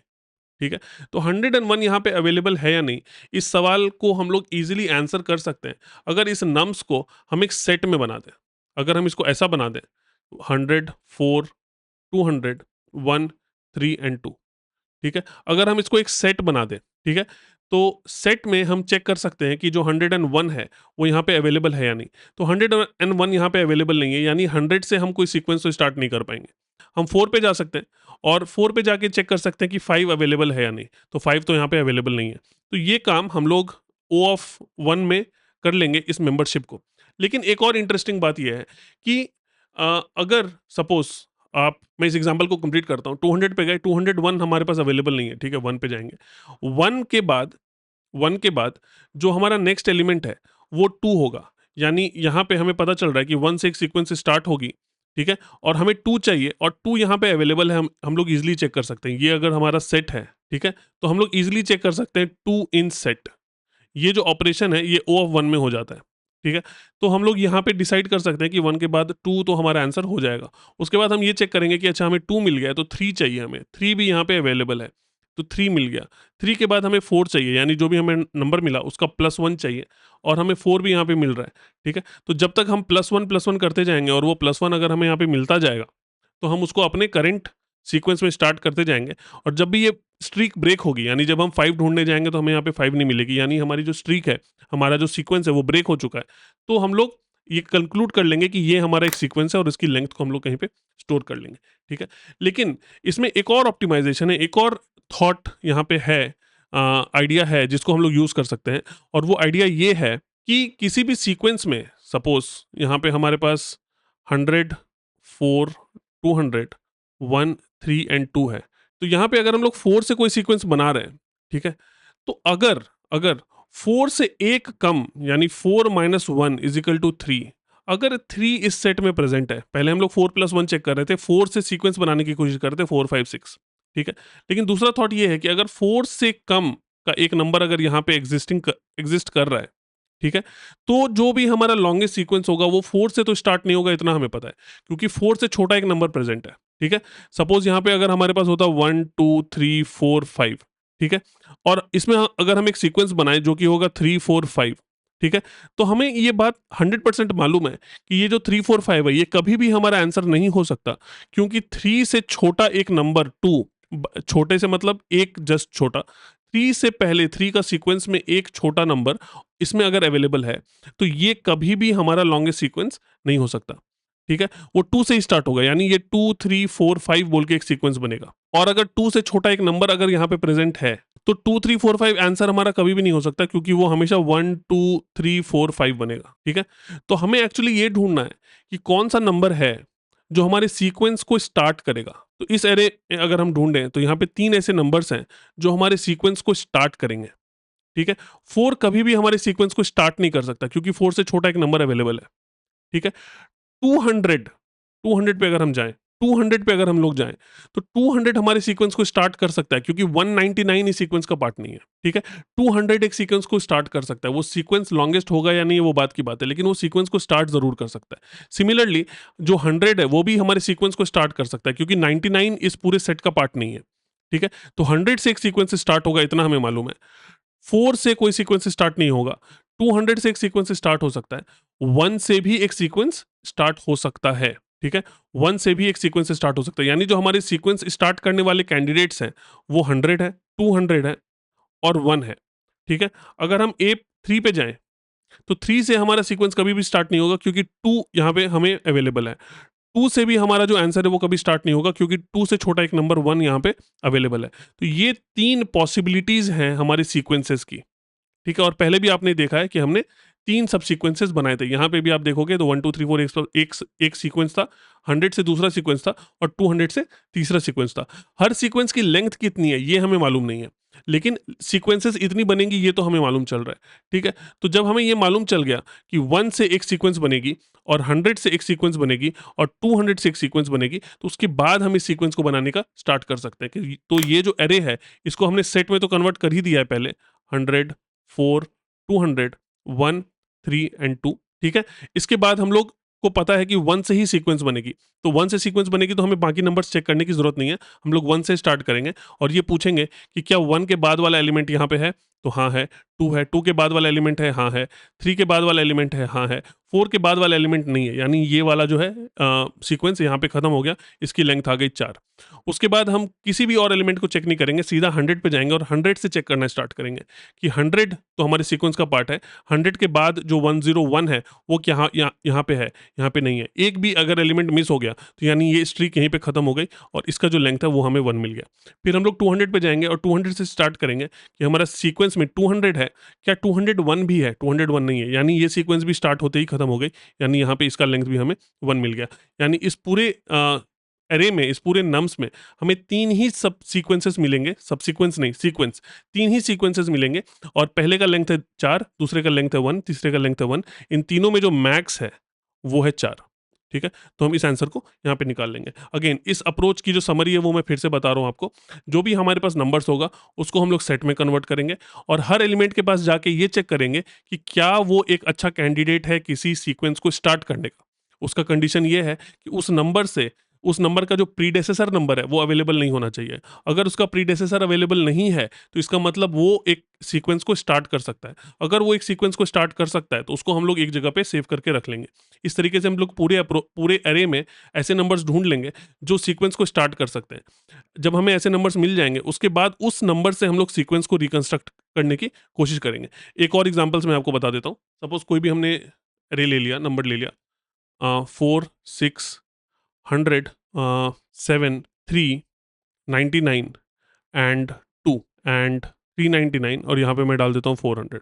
ठीक है? तो 101 यहाँ पे अवेलेबल है या नहीं, इस सवाल को हम लोग ईज़िली आंसर कर सकते हैं, अगर इस नम्स को हम एक सेट में बना दें। अगर हम इसको ऐसा बना दें, 100, 4, 200, 1, 3 एंड 2, ठीक है? अगर हम इसको एक सेट बना दें, ठीक है? तो सेट में हम चेक कर सकते हैं कि जो 101 है, वो यहाँ पे अवेलेबल है या नहीं। तो 101 यहाँ पे अवेलेबल नहीं है, यानी 100 से हम कोई सीक्वेंस तो स्टार्ट नहीं कर पाएँगे। हम 4 पे जा सकते हैं, और 4 पे जाके चेक कर सकते हैं कि 5 अवेलेबल है या नहीं। तो 5 तो यहाँ पे अवेलेबल नहीं है। तो ये काम हम लोग O ऑफ 1 में कर लेंगे इस मेंबरशिप को। लेकिन एक और इंटरेस्टिंग बात ये है कि अगर सपोज़ मैं इस एग्जांपल को कंप्लीट करता हूँ, 200 पे गए, 201 हमारे पास अवेलेबल नहीं है, ठीक है, 1 पे जाएँगे। 1 के बाद जो हमारा नेक्स्ट एलिमेंट है, वो 2 होगा। यानी यहाँ पे हमें पता चल रहा है कि 1 से एक सीक्वेंस स्टार्ट होगी, ठीक है? और हमें 2 चाहिए, और 2 यहाँ पे अवेलेबल है, हम लोग ईज़िली चेक कर सकते हैं। ये अगर हमारा सेट है, ठीक है? तो हम लोग ईज़िली चेक कर सकते हैं 2 इन सेट। ये जो ऑपरेशन है, ये O ऑफ 1 में हो जाता है, ठीक है? तो हम लोग यहाँ पे डिसाइड कर सकते हैं कि 1 के बाद 2 तो हमारा आंसर हो जाएगा। उसके बाद हम ये चेक करेंगे कि अच्छा हमें 2 मिल गया है, तो 3 चाहिए हमें, 3 भी यहाँ पे अवेलेबल है, तो 3 मिल गया। 3 के बाद हमें 4 चाहिए, यानी जो भी हमें नंबर मिला उसका +1 चाहिए, और हमें 4 भी यहाँ पे मिल रहा है, ठीक है? तो जब तक हम +1 करते जाएँगे, और वो +1 अगर हमें यहाँ पे मिलता जाएगा, तो हम उसको अपने करंट सीक्वेंस में स्टार्ट करते जाएँगे, और जब भी ये स्ट्रीक ब्रेक होगी, यानी जब हम 5 ढूँढने जाएँगे तो हमें यहाँ पे 5 नहीं मिलेगी, यानी हमारी जो स्ट्रीक है, हमारा जो सीक्वेंस है वो ब्रेक हो चुका है। तो हम लोग ये कंक्लूड कर लेंगे कि ये हमारा एक सीक्वेंस है, और इसकी लेंथ को हम लोग कहीं पे स्टोर कर लेंगे, ठीक है? लेकिन इसमें एक और ऑप्टिमाइज़ेशन है, एक और थॉट यहाँ पे है, आइडिया है जिसको हम लोग यूज़ कर सकते हैं, और वो आइडिया ये है कि किसी भी सीक्वेंस में सपोज़ यहाँ पे हमारे पास 100, 4, 200, 1, 3 एंड 2 है। तो यहाँ पे अगर हम लोग 4 से कोई सीक्वेंस बना रहे हैं, ठीक है? तो अगर अगर 4 से 1 कम, यानी 4 - 1 = 3, अगर 3 इस सेट में प्रेज़ेंट है, पहले हम लोग 4 + 1 चेक कर रहे थे, 4 से सीक्वेंस बनाने की कोशिश कर रहे थे, 4, 5, 6, ठीक है? लेकिन दूसरा थॉट ये है कि अगर 4 से कम का एक नंबर अगर यहाँ पे एग्ज़िस्ट कर रहा है, ठीक है? तो जो भी हमारा लॉन्गेस्ट सीक्वेंस होगा वो 4 से तो स्टार्ट नहीं होगा, इतना हमें पता है, क्योंकि 4 से छोटा एक नंबर प्रेज़ेंट है, ठीक है? सपोज़ यहाँ पे अगर हमारे पास होता 1, 2, 3, 4, 5, ठीक है? और इसमें अगर हम एक सीक्वेंस बनाएँ जो कि होगा 3, 4, 5, ठीक है? तो हमें ये बात 100% मालूम है कि ये जो 3, 4, 5 है, ये कभी भी हमारा आंसर नहीं हो सकता, क्योंकि 3 से छोटा एक नंबर 2, छोटे से मतलब एक जस्ट छोटा, 3 से पहले 3 का सीक्वेंस में एक छोटा नंबर इसमें अगर अवेलेबल है, तो ये कभी भी हमारा लॉन्गेस्ट सीक्वेंस नहीं हो सकता, ठीक है? वो 2 से ही स्टार्ट होगा, यानी ये 2, 3, 4, 5 बोल के एक सीक्वेंस बनेगा, और अगर 2 से छोटा एक नंबर अगर यहाँ पे प्रेज़ेंट है, तो 2, 3, 4, 5 आंसर हमारा कभी भी नहीं हो सकता, क्योंकि वो हमेशा 1, 2, 3, 4, 5 बनेगा, ठीक है? तो हमें एक्चुअली ये ढूँढना है कि कौन-सा नंबर है, जो हमारे सीक्वेंस को स्टार्ट करेगा। तो इस एरे में अगर हम ढूँढें, तो यहाँ पे 3 ऐसे नंबर्स हैं, जो हमारे सीक्वेंस को स्टार्ट करेंगे, ठीक है? 4 कभी भी हमारे सीक्वेंस को स्टार्ट नहीं कर सकता, क्योंकि 4 से छोटा एक नंबर अवेलेबल है, ठीक है? 200 200 पे अगर हम जाएँ, 200 पे अगर हम लोग जाएँ, तो 200 हमारे सीक्वेंस को स्टार्ट कर सकता है, क्योंकि 199 इस सीक्वेंस का पार्ट नहीं है, ठीक है? 200 एक सीक्वेंस को स्टार्ट कर सकता है, वो सीक्वेंस लॉन्गेस्ट होगा या नहीं, वो बात की बात है, लेकिन वो सीक्वेंस को स्टार्ट ज़रूर कर सकता है। सिमिलरली जो 100 है, वो भी हमारे सीक्वेंस को स्टार्ट कर सकता है, क्योंकि 99 इस पूरे सेट का पार्ट नहीं है, ठीक है? तो 100 से एक सीक्वेंस स्टार्ट होगा, इतना हमें मालूम है। 4 से कोई सीक्वेंस स्टार्ट नहीं होगा, 200 से एक सीक्वेंस स्टार्ट हो सकता है, 1 से भी एक सीक्वेंस स्टार्ट हो सकता है, ठीक है? 1 से भी एक सीक्वेंस स्टार्ट हो सकता है, यानी जो हमारे सीक्वेंस स्टार्ट करने वाले कैंडिडेट्स हैं, वो 100 है, 200 है और 1 है, ठीक है? अगर हम A3 पे जाएँ, तो 3 से हमारा सीक्वेंस कभी भी स्टार्ट नहीं होगा क्योंकि 2 यहाँ पे हमें अवेलेबल है। 2 से भी हमारा जो आंसर है वो कभी स्टार्ट नहीं होगा क्योंकि 2 से छोटा एक नंबर 1 यहाँ पे अवेलेबल है। तो ये 3 पॉसिबिलिटीज़ हैं हमारे सीक्वेंसेस की। ठीक है? और पहले भी आपने देखा है कि हमने 3 सब सीक्वेंसेस बनाए थे। यहाँ पे भी आप देखोगे तो 1 2 3 4 एक सीक्वेंस था, 100 से दूसरा सीक्वेंस था और 200 से तीसरा सीक्वेंस था। हर सीक्वेंस की लेंथ कितनी है ये हमें मालूम नहीं है, लेकिन सीक्वेंसेस इतनी बनेंगी ये तो हमें मालूम चल रहा है। ठीक है? तो जब हमें ये मालूम चल गया कि 1 से एक सीक्वेंस बनेगी और 100 से एक सीक्वेंस बनेगी और 200 से एक सीक्वेंस बनेगी, तो उसके बाद हम इस सीक्वेंस को बनाने का स्टार्ट कर सकते हैं कि तो ये जो अरे है, इसको हमने सेट में तो कन्वर्ट कर ही दिया है पहले, 100 4 200 1 3 एंड 2, ठीक है? इसके बाद हम लोग को पता है कि 1 से ही सीक्वेंस बनेगी, तो 1 से सीक्वेंस बनेगी तो हमें बाकी नंबर्स चेक करने की ज़रूरत नहीं है। हम लोग 1 से स्टार्ट करेंगे और ये पूछेंगे कि क्या 1 के बाद वाला एलिमेंट यहाँ पे है? तो हाँ है। 2 है, 2 के बाद वाला एलिमेंट है? हाँ है। 3 के बाद वाला एलिमेंट है? हाँ है। 4 के बाद वाला एलिमेंट नहीं है, यानी ये वाला जो है सीक्वेंस यहाँ पे खत्म हो गया, इसकी लेंथ आ गई 4। उसके बाद हम किसी भी और एलिमेंट को चेक नहीं करेंगे, सीधा 100 पे जाएँगे और 100 से चेक करना स्टार्ट करेंगे कि 100 तो हमारे सीक्वेंस का पार्ट है, 100 के बाद जो 101 है वो यहाँ पे है, यहाँ पे नहीं है। एक भी अगर एलिमेंट मिस हो गया तो यानी ये स्ट्रीक यहीं पे खत्म हो गई और इसका जो लेंथ है वो हमें 1 मिल गया। फिर हम लोग 200 पे जाएँगे और 200 से स्टार्ट करेंगे कि हमारा सीक्वेंस में 200 है, क्या 201 भी है? 201 नहीं है, यानी ये सीक्वेंस भी स्टार्ट होते ही खत्म हो गई, यानी यहाँ पे इसका लेंथ भी हमें 1 मिल गया। यानी इस पूरे अरे में, इस पूरे नम्स में हमें 3 ही सब सीक्वेंसेस मिलेंगे, सबसीक्वेंस नहीं सीक्वेंस, 3 ही सीक्वेंसेस मिलेंगे और पहले का लेंथ है 4, दूसरे का लेंथ है 1, तीसरे का लेंथ है 1। इन तीनों में जो मैक्स है वो है 4, ठीक है? तो हम इस आंसर को यहाँ पे निकाल लेंगे। अगेन इस अप्रोच की जो समरी है वो मैं फिर से बता रहा हूँ आपको। जो भी हमारे पास नंबर्स होगा उसको हम लोग सेट में कन्वर्ट करेंगे और हर एलिमेंट के पास जाके ये चेक करेंगे कि क्या वो एक अच्छा कैंडिडेट है किसी सीक्वेंस को स्टार्ट करने का। उसका कंडीशन ये है कि उस नंबर का जो प्रीडेसेसर नंबर है वो अवेलेबल नहीं होना चाहिए। अगर उसका प्रीडेसेसर अवेलेबल नहीं है तो इसका मतलब वो एक सीक्वेंस को स्टार्ट कर सकता है। अगर वो एक सीक्वेंस को स्टार्ट कर सकता है तो उसको हम लोग एक जगह पे सेव करके रख लेंगे। इस तरीके से हम लोग पूरे अरे में ऐसे नंबर्स ढूंढ लेंगे जो सीक्वेंस को स्टार्ट कर सकते हैं। जब हमें ऐसे नंबर्स मिल जाएंगे उसके बाद उस नंबर से हम लोग सीक्वेंस को रिकंस्ट्रक्ट करने की कोशिश करेंगे। एक और एग्जाम्पल्स मैं आपको बता देता हूँ। सपोज कोई भी हमने अरे ले लिया, नंबर ले लिया 4 6 100 7 3 99 एंड 2 एंड 399 और यहाँ पे मैं डाल देता हूँ 400,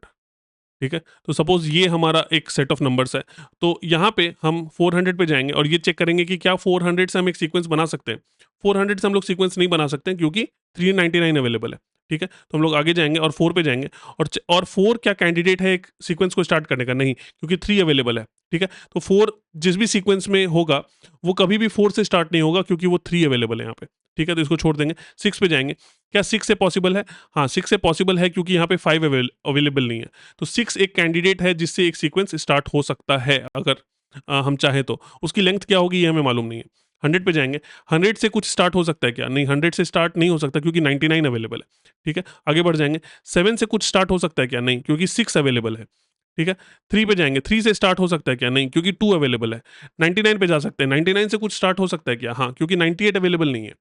ठीक है? तो सपोज़ ये हमारा एक सेट ऑफ नंबर्स है, तो यहाँ पे हम 400 पे जाएँगे और ये चेक करेंगे कि क्या 400 से हम एक सीक्वेंस बना सकते हैं? 400 से हम लोग सीक्वेंस नहीं बना सकते हैं क्योंकि 399 अवेलेबल है, ठीक है? तो हम लोग आगे जाएँगे और 4 पे जाएँगे और 4 क्या कैंडिडेट है एक सीक्वेंस को स्टार्ट करने का? नहीं, क्योंकि 3 अवेलेबल है, ठीक है? तो 4 जिस भी सीक्वेंस में होगा, वो कभी भी 4 से स्टार्ट नहीं होगा क्योंकि वो 3 अवेलेबल है यहाँ पे, ठीक है? तो इसको छोड़ देंगे। 6 पे जाएँगे, क्या 6 से पॉसिबल है? हाँ, 6 से पॉसिबल है क्योंकि यहाँ पे 5 अवेलेबल नहीं है। तो 6 एक कैंडिडेट है जिससे एक सीक्वेंस स्टार्ट हो सकता है अगर हम चाहें तो। उसकी लेंथ क्या होगी ये हमें मालूम नहीं है। 100 पे जाएँगे, 100 से कुछ स्टार्ट हो सकता है क्या? नहीं, 100 से स्टार्ट नहीं हो सकता क्योंकि 99 अवेलेबल है, ठीक है? आगे बढ़ जाएँगे, 7 से कुछ स्टार्ट हो सकता है क्या? नहीं, क्योंकि 6 अवेलेबल है, ठीक है? 3 पे जाएँगे, 3 से स्टार्ट हो सकता है क्या? नहीं, क्योंकि 2 अवेलेबल है। 99 पे जा सकते हैं, 99 से कुछ स्टार्ट हो सकता है क्या? हाँ, क्योंकि 98 अवेलेबल नहीं है,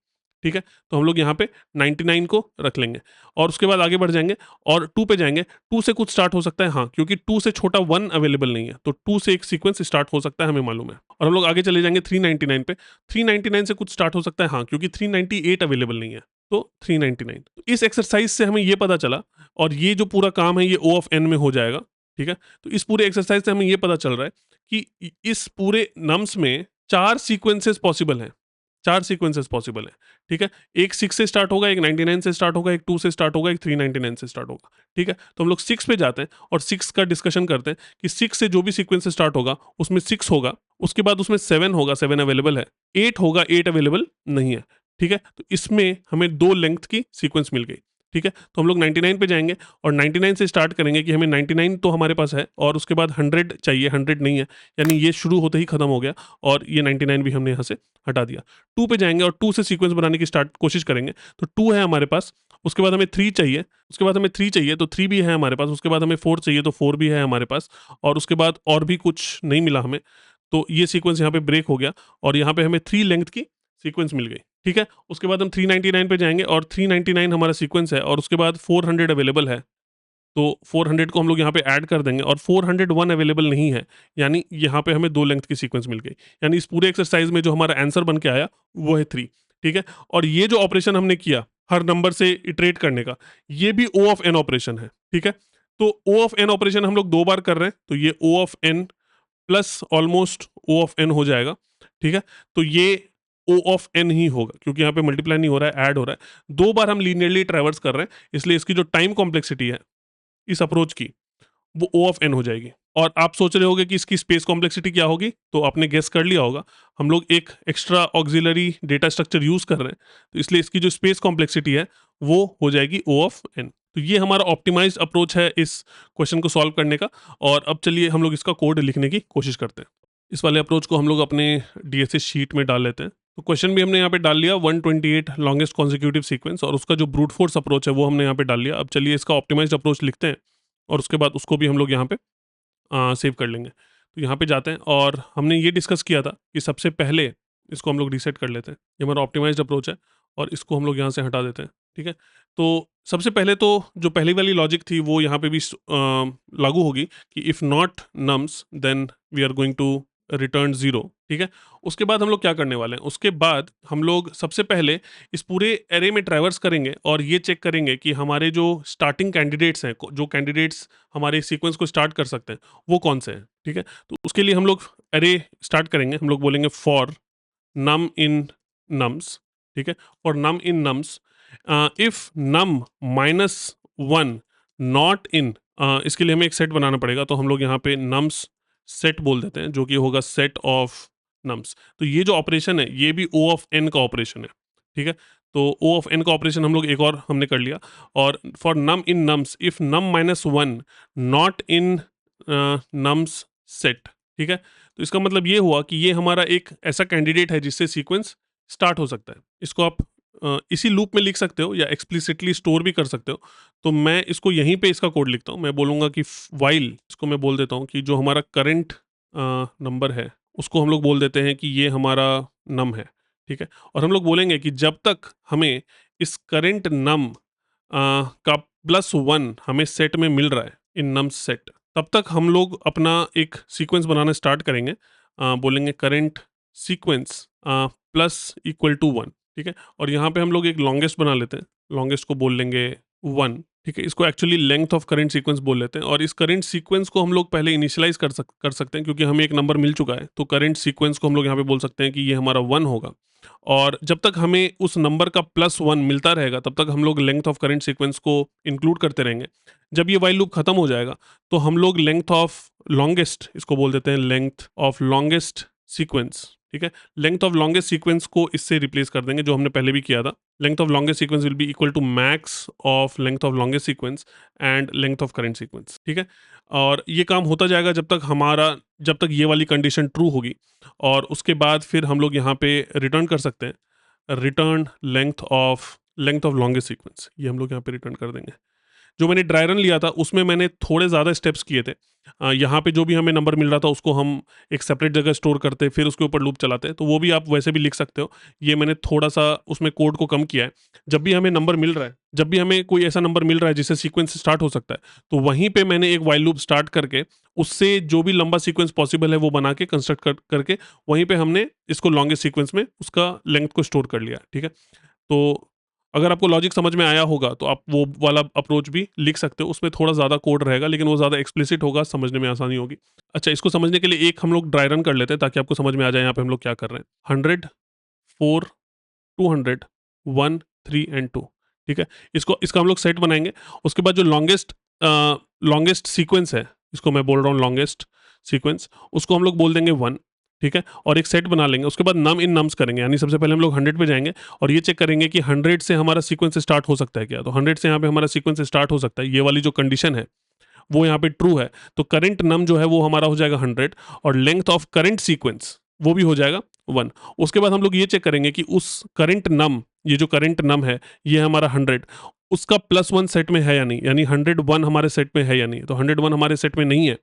ठीक है? तो हम लोग यहाँ पे 99 को रख लेंगे और उसके बाद आगे बढ़ जाएँगे और 2 पे जाएँगे, 2 से कुछ स्टार्ट हो सकता है? हाँ, क्योंकि 2 से छोटा 1 अवेलेबल नहीं है, तो 2 से एक सीक्वेंस स्टार्ट हो सकता है, हमें मालूम है। और हम लोग आगे चले जाएँगे 399 पे, 399 से कुछ स्टार्ट हो सकता है? हाँ, क्योंकि 398 अवेलेबल नहीं है, तो 399। तो इस एक्सरसाइज़ से हमें ये पता चला और ये जो पूरा काम है ये O ऑफ n में हो जाएगा, ठीक है? तो इस पूरे एक्सरसाइज़ से हमें ये पता चल रहा है कि इस पूरे नम्स में 4 सीक्वेंसेस पॉसिबल हैं। 4 सीक्वेंसेस पॉसिबल हैं, ठीक है? एक 6 से स्टार्ट होगा, एक 99 से स्टार्ट होगा, एक 2 से स्टार्ट होगा, एक 399 से स्टार्ट होगा, ठीक है? तो हम लोग 6 पे जाते हैं और 6 का डिस्कशन करते हैं कि 6 से जो भी सीक्वेंस स्टार्ट होगा, उसमें 6 होगा, उसके बाद उसमें 7 होगा, 7 अवेलेबल है, 8 होगा, 8 अवेलेबल नहीं है, ठीक है? तो इसमें हमें 2 लेंथ की सीक्वेंस मिल गई, ठीक है? तो हम लोग 99 पे जाएँगे और 99 से स्टार्ट करेंगे कि हमें 99 तो हमारे पास है और उसके बाद 100 चाहिए, 100 नहीं है, यानी ये शुरू होते ही खत्म हो गया और ये 99 भी हमने यहाँ से हटा दिया। 2 पे जाएँगे और 2 से सीक्वेंस बनाने की कोशिश करेंगे, तो 2 है हमारे पास उसके बाद हमें 3 चाहिए, उसके बाद हमें 3 चाहिए तो 3 भी है हमारे पास, उसके बाद हमें 4 चाहिए तो 4 भी है हमारे पास, और उसके बाद और भी कुछ नहीं मिला हमें, तो ये सीक्वेंस यहाँ पे ब्रेक हो गया और यहाँ पे हमें 3 लेंथ की सीक्वेंस मिल गई, ठीक है। उसके बाद हम 399 पे जाएंगे और 399 हमारा सीक्वेंस है और उसके बाद 400 अवेलेबल है, तो 400 को हम लोग यहाँ पे ऐड कर देंगे और 401 अवेलेबल नहीं है, यानी यहाँ पे हमें 2 लेंथ की सीक्वेंस मिल गई। यानी इस पूरे एक्सरसाइज में जो हमारा आंसर बन के आया वो है 3, ठीक है। और ये जो ऑपरेशन हमने किया हर नंबर से इटरेट करने का, ये भी O ऑफ n ऑपरेशन है, ठीक है। तो O ऑफ n ऑपरेशन हम लोग 2 बार कर रहे हैं, तो ये O of n plus almost O of n हो जाएगा, ठीक है। तो ये O ऑफ n ही होगा क्योंकि यहाँ पे मल्टीप्लाई नहीं हो रहा है, ऐड हो रहा है। 2 बार हम लीनियरली ट्रैवर्स कर रहे हैं, इसलिए इसकी जो टाइम कॉम्प्लेक्सिटी है इस अप्रोच की, वो O ऑफ n हो जाएगी। और आप सोच रहे होगे कि इसकी स्पेस कॉम्प्लेक्सिटी क्या होगी, तो आपने गेस कर लिया होगा, हम लोग एक extra auxiliary data structure use कर रहे हैं, तो इसलिए इसकी जो स्पेस कॉम्प्लेक्सिटी है वो हो जाएगी O ऑफ n। तो ये हमारा ऑप्टिमाइज्ड अप्रोच है इस क्वेश्चन को सॉल्व करने का। और अब चलिए हम लोग इसका कोड लिखने की कोशिश करते हैं। इस वाले अप्रोच को हम लोग अपने DSA शीट में डाल लेते हैं। तो क्वेश्चन भी हमने यहाँ पे डाल लिया 128 लॉन्गेस्ट कॉन्जिक्यूटिव सीक्वेंस, और उसका जो ब्रूट फोर्स अप्रोच है वो हमने यहाँ पे डाल लिया। अब चलिए इसका ऑप्टिमाइज्ड अप्रोच लिखते हैं और उसके बाद उसको भी हम लोग यहाँ पे सेव कर लेंगे। तो यहाँ पे जाते हैं और हमने ये डिस्कस किया था कि सबसे पहले इसको हम लोग रीसेट कर लेते हैं। ये हमारा ऑप्टिमाइज्ड अप्रोच है और इसको हम लोग यहाँ से हटा देते हैं, ठीक है। तो सबसे पहले तो जो पहली वाली लॉजिक थी वो यहाँ पे भी लागू होगी कि if not nums then we are going to return 0, ठीक है। उसके बाद हम लोग क्या करने वाले हैं, उसके बाद हम लोग सबसे पहले इस पूरे एरे में ट्रैवर्स करेंगे और ये चेक करेंगे कि हमारे जो स्टार्टिंग कैंडिडेट्स हैं, जो कैंडिडेट्स हमारे सीक्वेंस को स्टार्ट कर सकते हैं वो कौन से हैं, ठीक है। तो उसके लिए हम लोग एरे स्टार्ट करेंगे, हम लोग बोलेंगे फॉर नम इन नम्स, ठीक है। For num in nums if num -1 not in, इसके लिए हमें एक सेट बनाना पड़ेगा, तो हम लोग यहाँ पे नम्स सेट बोल देते हैं, जो कि होगा सेट ऑफ नम्स। तो ये जो ऑपरेशन है ये भी O ऑफ n का ऑपरेशन है, ठीक है। तो O ऑफ n का ऑपरेशन हम लोग एक और हमने कर लिया। और for num in nums if num -1 not in nums set, ठीक है। तो इसका मतलब ये हुआ कि ये हमारा एक ऐसा कैंडिडेट है जिससे सीक्वेंस स्टार्ट हो सकता है। इसको आप इसी लूप में लिख सकते हो या एक्सप्लिसिटली स्टोर भी कर सकते हो। तो मैं इसको यहीं पे इसका कोड लिखता हूँ, मैं बोलूँगा कि वाइल, इसको मैं बोल देता हूँ कि जो हमारा करंट नंबर है उसको हम लोग बोल देते हैं कि ये हमारा नम है, ठीक है। और हम लोग बोलेंगे कि जब तक हमें इस करंट नम का +1 हमें सेट में मिल रहा है इन नम्स सेट, तब तक हम लोग अपना एक सीक्वेंस बनाना स्टार्ट करेंगे। बोलेंगे current sequence plus equal to 1, ठीक है। और यहाँ पे हम लोग एक लॉन्गेस्ट बना लेते हैं, लॉन्गेस्ट को बोल लेंगे 1, ठीक है। इसको actually length of current sequence बोल लेते हैं। और इस करंट सीक्वेंस को हम लोग पहले इनिशियलाइज कर सकते हैं क्योंकि हमें एक नंबर मिल चुका है, तो करंट सीक्वेंस को हम लोग यहाँ पे बोल सकते हैं कि ये हमारा 1 होगा। और जब तक हमें उस नंबर का +1 मिलता रहेगा तब तक हम लोग लेंथ ऑफ करंट सीक्वेंस को इंक्लूड करते रहेंगे। जब ये वाइल लूप खत्म हो जाएगा तो हम लोग लेंथ ऑफ लॉन्गेस्ट, इसको बोल देते हैं लेंथ ऑफ लॉन्गेस्ट सीक्वेंस, ठीक है। लेंथ ऑफ लॉन्गेस्ट सीक्वेंस को इससे रिप्लेस कर देंगे जो हमने पहले भी किया था। Length of longest sequence will be equal to max of length of longest sequence and length of current sequence, ठीक है। और ये काम होता जाएगा जब तक ये वाली कंडीशन ट्रू होगी। और उसके बाद फिर हम लोग यहाँ पे रिटर्न कर सकते हैं, return length of longest sequence, ये हम लोग यहाँ पे रिटर्न कर देंगे। जो मैंने ड्राई रन लिया था उसमें मैंने थोड़े ज़्यादा स्टेप्स किए थे। यहाँ पे जो भी हमें नंबर मिल रहा था उसको हम एक सेपरेट जगह स्टोर करते, फिर उसके ऊपर लूप चलाते, तो वो भी आप वैसे भी लिख सकते हो। ये मैंने थोड़ा सा उसमें कोड को कम किया है। जब भी हमें नंबर मिल रहा है, जब भी हमें कोई ऐसा नंबर मिल रहा है जिससे सीक्वेंस स्टार्ट हो सकता है, तो वहीं पे मैंने एक वाइल लूप स्टार्ट करके उससे जो भी लंबा सीक्वेंस पॉसिबल है वो बना के कंस्ट्रक्ट करके वहीं पे हमने इसको लॉन्गेस्ट सीक्वेंस में उसका लेंथ को स्टोर कर लिया, ठीक है। तो अगर आपको लॉजिक समझ में आया होगा तो आप वो वाला अप्रोच भी लिख सकते हो, उसमें थोड़ा ज़्यादा कोड रहेगा लेकिन वो ज़्यादा एक्सप्लिसिट होगा, समझने में आसानी होगी। अच्छा, इसको समझने के लिए एक हम लोग ड्राई रन कर लेते हैं ताकि आपको समझ में आ जाए यहाँ पे हम लोग क्या कर रहे हैं। 100 4 200 1 3 एंड 2, ठीक है। इसका हम लोग सेट बनाएंगे। उसके बाद जो लॉन्गेस्ट सीक्वेंस है, इसको मैं बोल रहा हूँ लॉन्गेस्ट सीक्वेंस, उसको हम लोग बोल देंगे 1, ठीक है। और एक सेट बना लेंगे। उसके बाद नम इन नम्स करेंगे, यानी सबसे पहले हम लोग 100 पे जाएंगे और ये चेक करेंगे कि 100 से हमारा सीक्वेंस स्टार्ट हो सकता है क्या। तो 100 से यहाँ पे हमारा सीक्वेंस स्टार्ट हो सकता है, ये वाली जो कंडीशन है वो यहाँ पे ट्रू है, तो करंट नम जो है वो हमारा हो जाएगा 100 और लेंथ ऑफ करंट सीक्वेंस वो भी हो जाएगा 1। उसके बाद हम लोग ये चेक करेंगे कि उस करंट नम, ये जो करंट नम है ये हमारा 100, उसका +1 सेट में है या नहीं, यानी 101 हमारे सेट में है या नहीं। तो 101 हमारे सेट में नहीं है,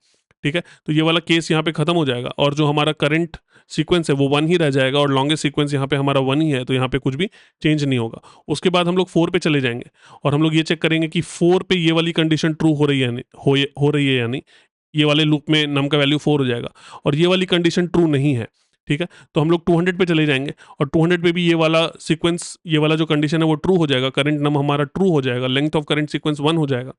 ठीक है? तो ये वाला केस यहाँ पे खत्म हो जाएगा और जो हमारा करंट सीक्वेंस है वो 1 ही रह जाएगा और लॉन्गेस्ट सीक्वेंस यहाँ पे हमारा 1 ही है, तो यहाँ पे कुछ भी चेंज नहीं होगा। उसके बाद हम लोग 4 पे चले जाएँगे और हम लोग ये चेक करेंगे कि 4 पे ये वाली कंडीशन ट्रू हो रही है या नहीं, हो रही है या नहीं। ये वाले लूप में नम का वैल्यू 4 हो जाएगा और ये वाली कंडीशन ट्रू नहीं है, ठीक है? तो हम लोग 200 पे चले जाएँगे और 200 पे भी ये वाला सीक्वेंस, ये वाला जो कंडीशन है वो ट्रू हो जाएगा, करंट नम हमारा ट्रू हो जाएगा, लेंथ ऑफ करंट सीक्वेंस 1 हो जाएगा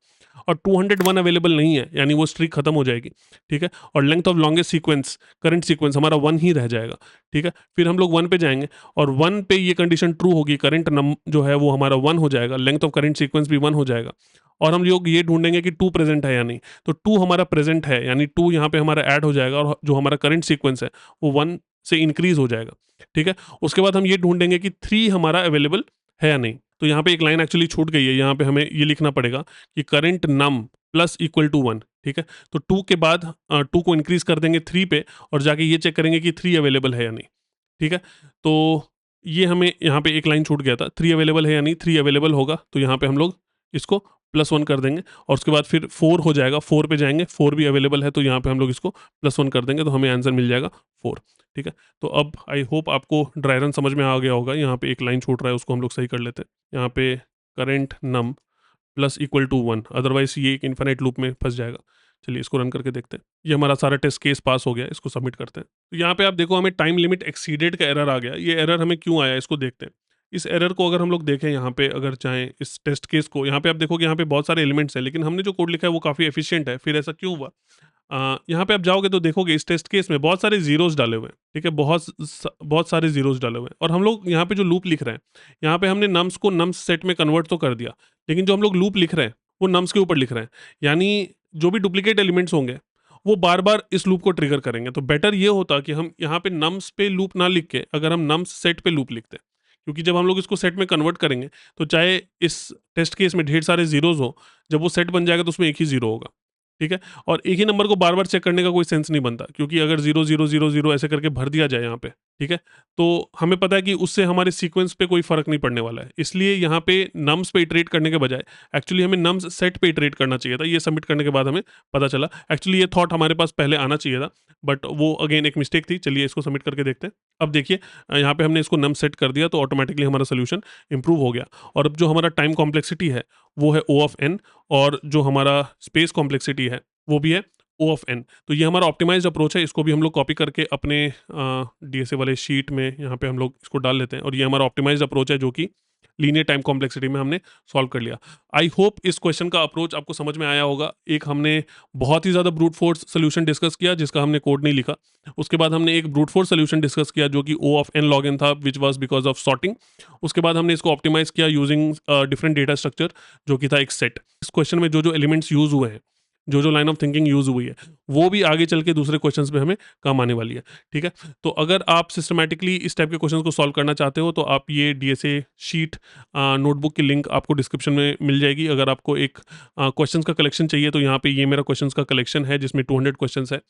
और 201 अवेलेबल नहीं है, यानी वो स्ट्रीक खत्म हो जाएगी, ठीक है? और length of longest sequence, current sequence हमारा 1 ही रह जाएगा, ठीक है? फिर हम लोग 1 पे जाएँगे और 1 पे ये कंडीशन ट्रू होगी, करंट नम जो है वो हमारा 1 हो जाएगा, लेंथ ऑफ करंट सीक्वेंस भी 1 हो जाएगा और हम लोग ये ढूँढेंगे कि 2 प्रेज़ेंट है या नहीं। तो 2 हमारा प्रेज़ेंट है, यानी 2 यहाँ पे हमारा ऐड हो जाएगा और जो हमारा करंट सीक्वेंस है वो 1 से इंक्रीज़ हो जाएगा, ठीक है? उसके बाद हम ये ढूँढेंगे कि 3 हमारा अवेलेबल है या नहीं। तो यहाँ पे एक लाइन एक्चुअली छूट गई है, यहाँ पे हमें ये लिखना पड़ेगा कि current num plus equal to 1, ठीक है? तो 2 के बाद 2 को इंक्रीज़ कर देंगे 3 पे और जाके ये चेक करेंगे कि 3 अवेलेबल है या नहीं, ठीक है? तो ये हमें यहाँ पे एक लाइन छूट गया था, 3 अवेलेबल है या नहीं, 3 अवेलेबल होगा तो यहाँ पे हम लोग इसको +1 कर देंगे और उसके बाद फिर 4 हो जाएगा, 4 पे जाएँगे, 4 भी अवेलेबल है तो यहाँ पे हम लोग इसको +1 कर देंगे तो हमें आंसर मिल जाएगा 4, ठीक है? तो अब आई होप आपको ड्राई रन समझ में आ गया होगा, यहाँ पे एक लाइन छूट रहा है उसको हम लोग सही कर लेते हैं। यहाँ पे current num plus equal to 1, otherwise ये एक इन्फिनिट लूप में फँस जाएगा। चलिए इसको रन करके देखते हैं। ये हमारा सारा टेस्ट केस पास हो गया है, इसको सबमिट करते हैं। तो यहाँ पे आप देखो हमें टाइम लिमिट एक्सीडेड का एरर आ गया। ये एरर हमें क्यों आया इसको देखते हैं। इस एरर को अगर हम लोग देखें यहाँ पे, अगर चाहें इस टेस्ट केस को, यहाँ पे आप देखोगे यहाँ पे बहुत सारे एलिमेंट्स हैं, लेकिन हमने जो कोड लिखा है वो काफ़ी एफिशिएंट है। फिर ऐसा क्यों हुआ? यहाँ पे आप जाओगे तो देखोगे इस टेस्ट केस में बहुत सारे ज़ीरोज़ डाले हुए हैं, ठीक है? बहुत सारे ज़ीरोज़ डाले हुए हैं और हम लोग यहाँ पे जो लूप लिख रहे हैं, यहाँ पे हमने नम्स को नम्स सेट में कन्वर्ट तो कर दिया, लेकिन जो हम लोग लूप लिख रहे हैं, वो नम्स के ऊपर लिख रहे हैं। यानी जो भी डुप्लीकेट एलिमेंट्स होंगे, वो बार-बार इस लूप को ट्रिगर करेंगे। तो बेटर ये होता कि हम यहाँ पे नम्स पे लूप ना लिख के, अगर हम नम्स सेट पे लूप लिखते। क्योंकि जब हम लोग इसको सेट में कन्वर्ट करेंगे, तो चाहे इस टेस्ट केस में ढेर सारे ज़ीरोज़ हो, जब वो सेट बन जाएगा तो उसमें एक ही ज़ीरो होगा। ठीक है? और एक ही नंबर को बार-बार चेक करने का कोई सेंस नहीं बनता, क्योंकि अगर 0, 0, 0, 0 ऐसे करके भर दिया जाए यहाँ पे, ठीक है? तो हमें पता है कि उससे हमारे सीक्वेंस पे कोई फ़र्क नहीं पड़ने वाला है। इसलिए यहाँ पे नम्स पे इटरेट करने के बजाय एक्चुअली हमें नम्स सेट पे इटरेट करना चाहिए था। ये सबमिट करने के बाद हमें पता चला। एक्चुअली ये थॉट हमारे पास पहले आना चाहिए था, बट वो अगेन एक मिस्टेक थी। चलिए इसको सबमिट करके देखते हैं। अब देखिए यहाँ पे हमने इसको नम सेट कर दिया तो ऑटोमैटिकली हमारा सॉल्यूशन इम्प्रूव हो गया और अब जो हमारा टाइम कॉम्प्लेक्सिटी है, वो है O ऑफ n और जो हमारा स्पेस कॉम्प्लेक्सिटी है, वो भी है O ऑफ n। तो ये हमारा ऑप्टिमाइज्ड अप्रोच है, इसको भी हम लोग कॉपी करके अपने डीएसए वाले शीट में यहाँ पे हम लोग इसको डाल लेते हैं और ये हमारा ऑप्टिमाइज्ड अप्रोच है जो कि लीनियर टाइम कॉम्प्लेक्सिटी में हमने सॉल्व कर लिया। आई होप इस क्वेश्चन का अप्रोच आपको समझ में आया होगा। एक हमने बहुत ही ज़्यादा ब्रूट फोर्स सोल्यूशन डिस्कस किया जिसका हमने कोड नहीं लिखा। उसके बाद हमने एक ब्रूट फोर्स सोल्यूशन डिस्कस किया जो कि O of n log n था, which was because of sorting. उसके बाद हमने इसको ऑप्टिमाइज किया यूजिंग डिफरेंट डेटा स्ट्रक्चर जो कि था एक सेट। इस क्वेश्चन में जो एलिमेंट्स यूज हुए हैं, जो लाइन ऑफ थिंकिंग यूज हुई है, वो भी आगे चल के दूसरे क्वेश्चंस में हमें काम आने वाली है। ठीक है? तो अगर आप सिस्टमैटिकली इस टाइप के क्वेश्चंस को सॉल्व करना चाहते हो तो आप ये डीएसए शीट नोटबुक की लिंक आपको डिस्क्रिप्शन में मिल जाएगी। अगर आपको एक क्वेश्चंस का कलेक्शन चाहिए तो यहाँ पे ये मेरा क्वेश्चंस का कलेक्शन है जिसमें 200 क्वेश्चंस है।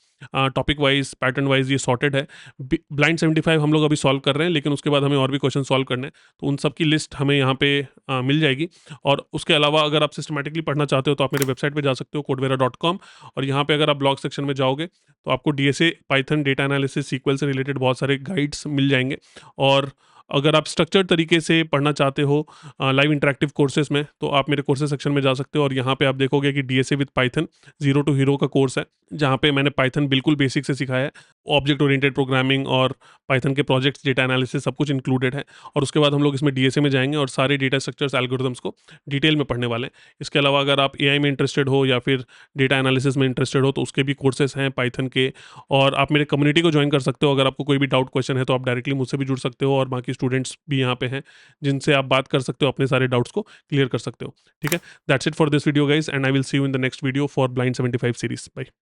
टॉपिक वाइज, पैटर्न वाइज ये सॉर्टेड है। ब्लाइंड 75 हम लोग अभी सॉल्व कर रहे हैं, लेकिन उसके बाद हमें और भी क्वेश्चन सॉल्व करने हैं, तो उन सब की लिस्ट हमें यहाँ पे मिल जाएगी। और उसके अलावा अगर आप सिस्टमैटिकली पढ़ना चाहते हो तो आप मेरे वेबसाइट पे जा सकते हो codevera.com और यहाँ पे अगर आप ब्लॉग सेक्शन में जाओगे तो आपको DSA, python, data analysis, SQL से रिलेटेड बहुत सारे गाइड्स मिल जाएंगे। और अगर आप स्ट्रक्चर्ड तरीके से पढ़ना चाहते हो लाइव इंटरेक्टिव कोर्सेज में, तो आप मेरे कोर्सेज सेक्शन में जा सकते हो और यहाँ पे आप देखोगे कि DSA with Python 0 to hero का कोर्स है, जहाँ पे मैंने पाइथन बिल्कुल बेसिक से सिखाया है। ऑब्जेक्ट ओरिएंटेड प्रोग्रामिंग और पाइथन के प्रोजेक्ट्स, डेटा एनालिसिस सब कुछ इंक्लूडेड है। और उसके बाद हम लोग इसमें डीएसए में जाएंगे और सारे डेटा स्ट्रक्चर्स, एल्गोरिथम्स को डिटेल में पढ़ने वाले हैं। इसके अलावा अगर आप एआई में इंटरेस्टेड हो या फिर डेटा एनालिसिस में इंटरेस्टेड हो तो उसके भी कोर्सेज हैं पाइथन के। और आप मेरे कम्युनिटी को ज्वाइन कर सकते हो। अगर आपको कोई भी डाउट क्वेश्चन है तो आप डायरेक्टली मुझसे भी जुड़ सकते हो और बाकी स्टूडेंट्स भी यहाँ पे हैं जिनसे आप बात कर सकते हो, अपने सारे डाउट्स को क्लियर कर सकते हो। ठीक है? That's it for this video guys and I will see you in the next video for blind 75 series. Bye.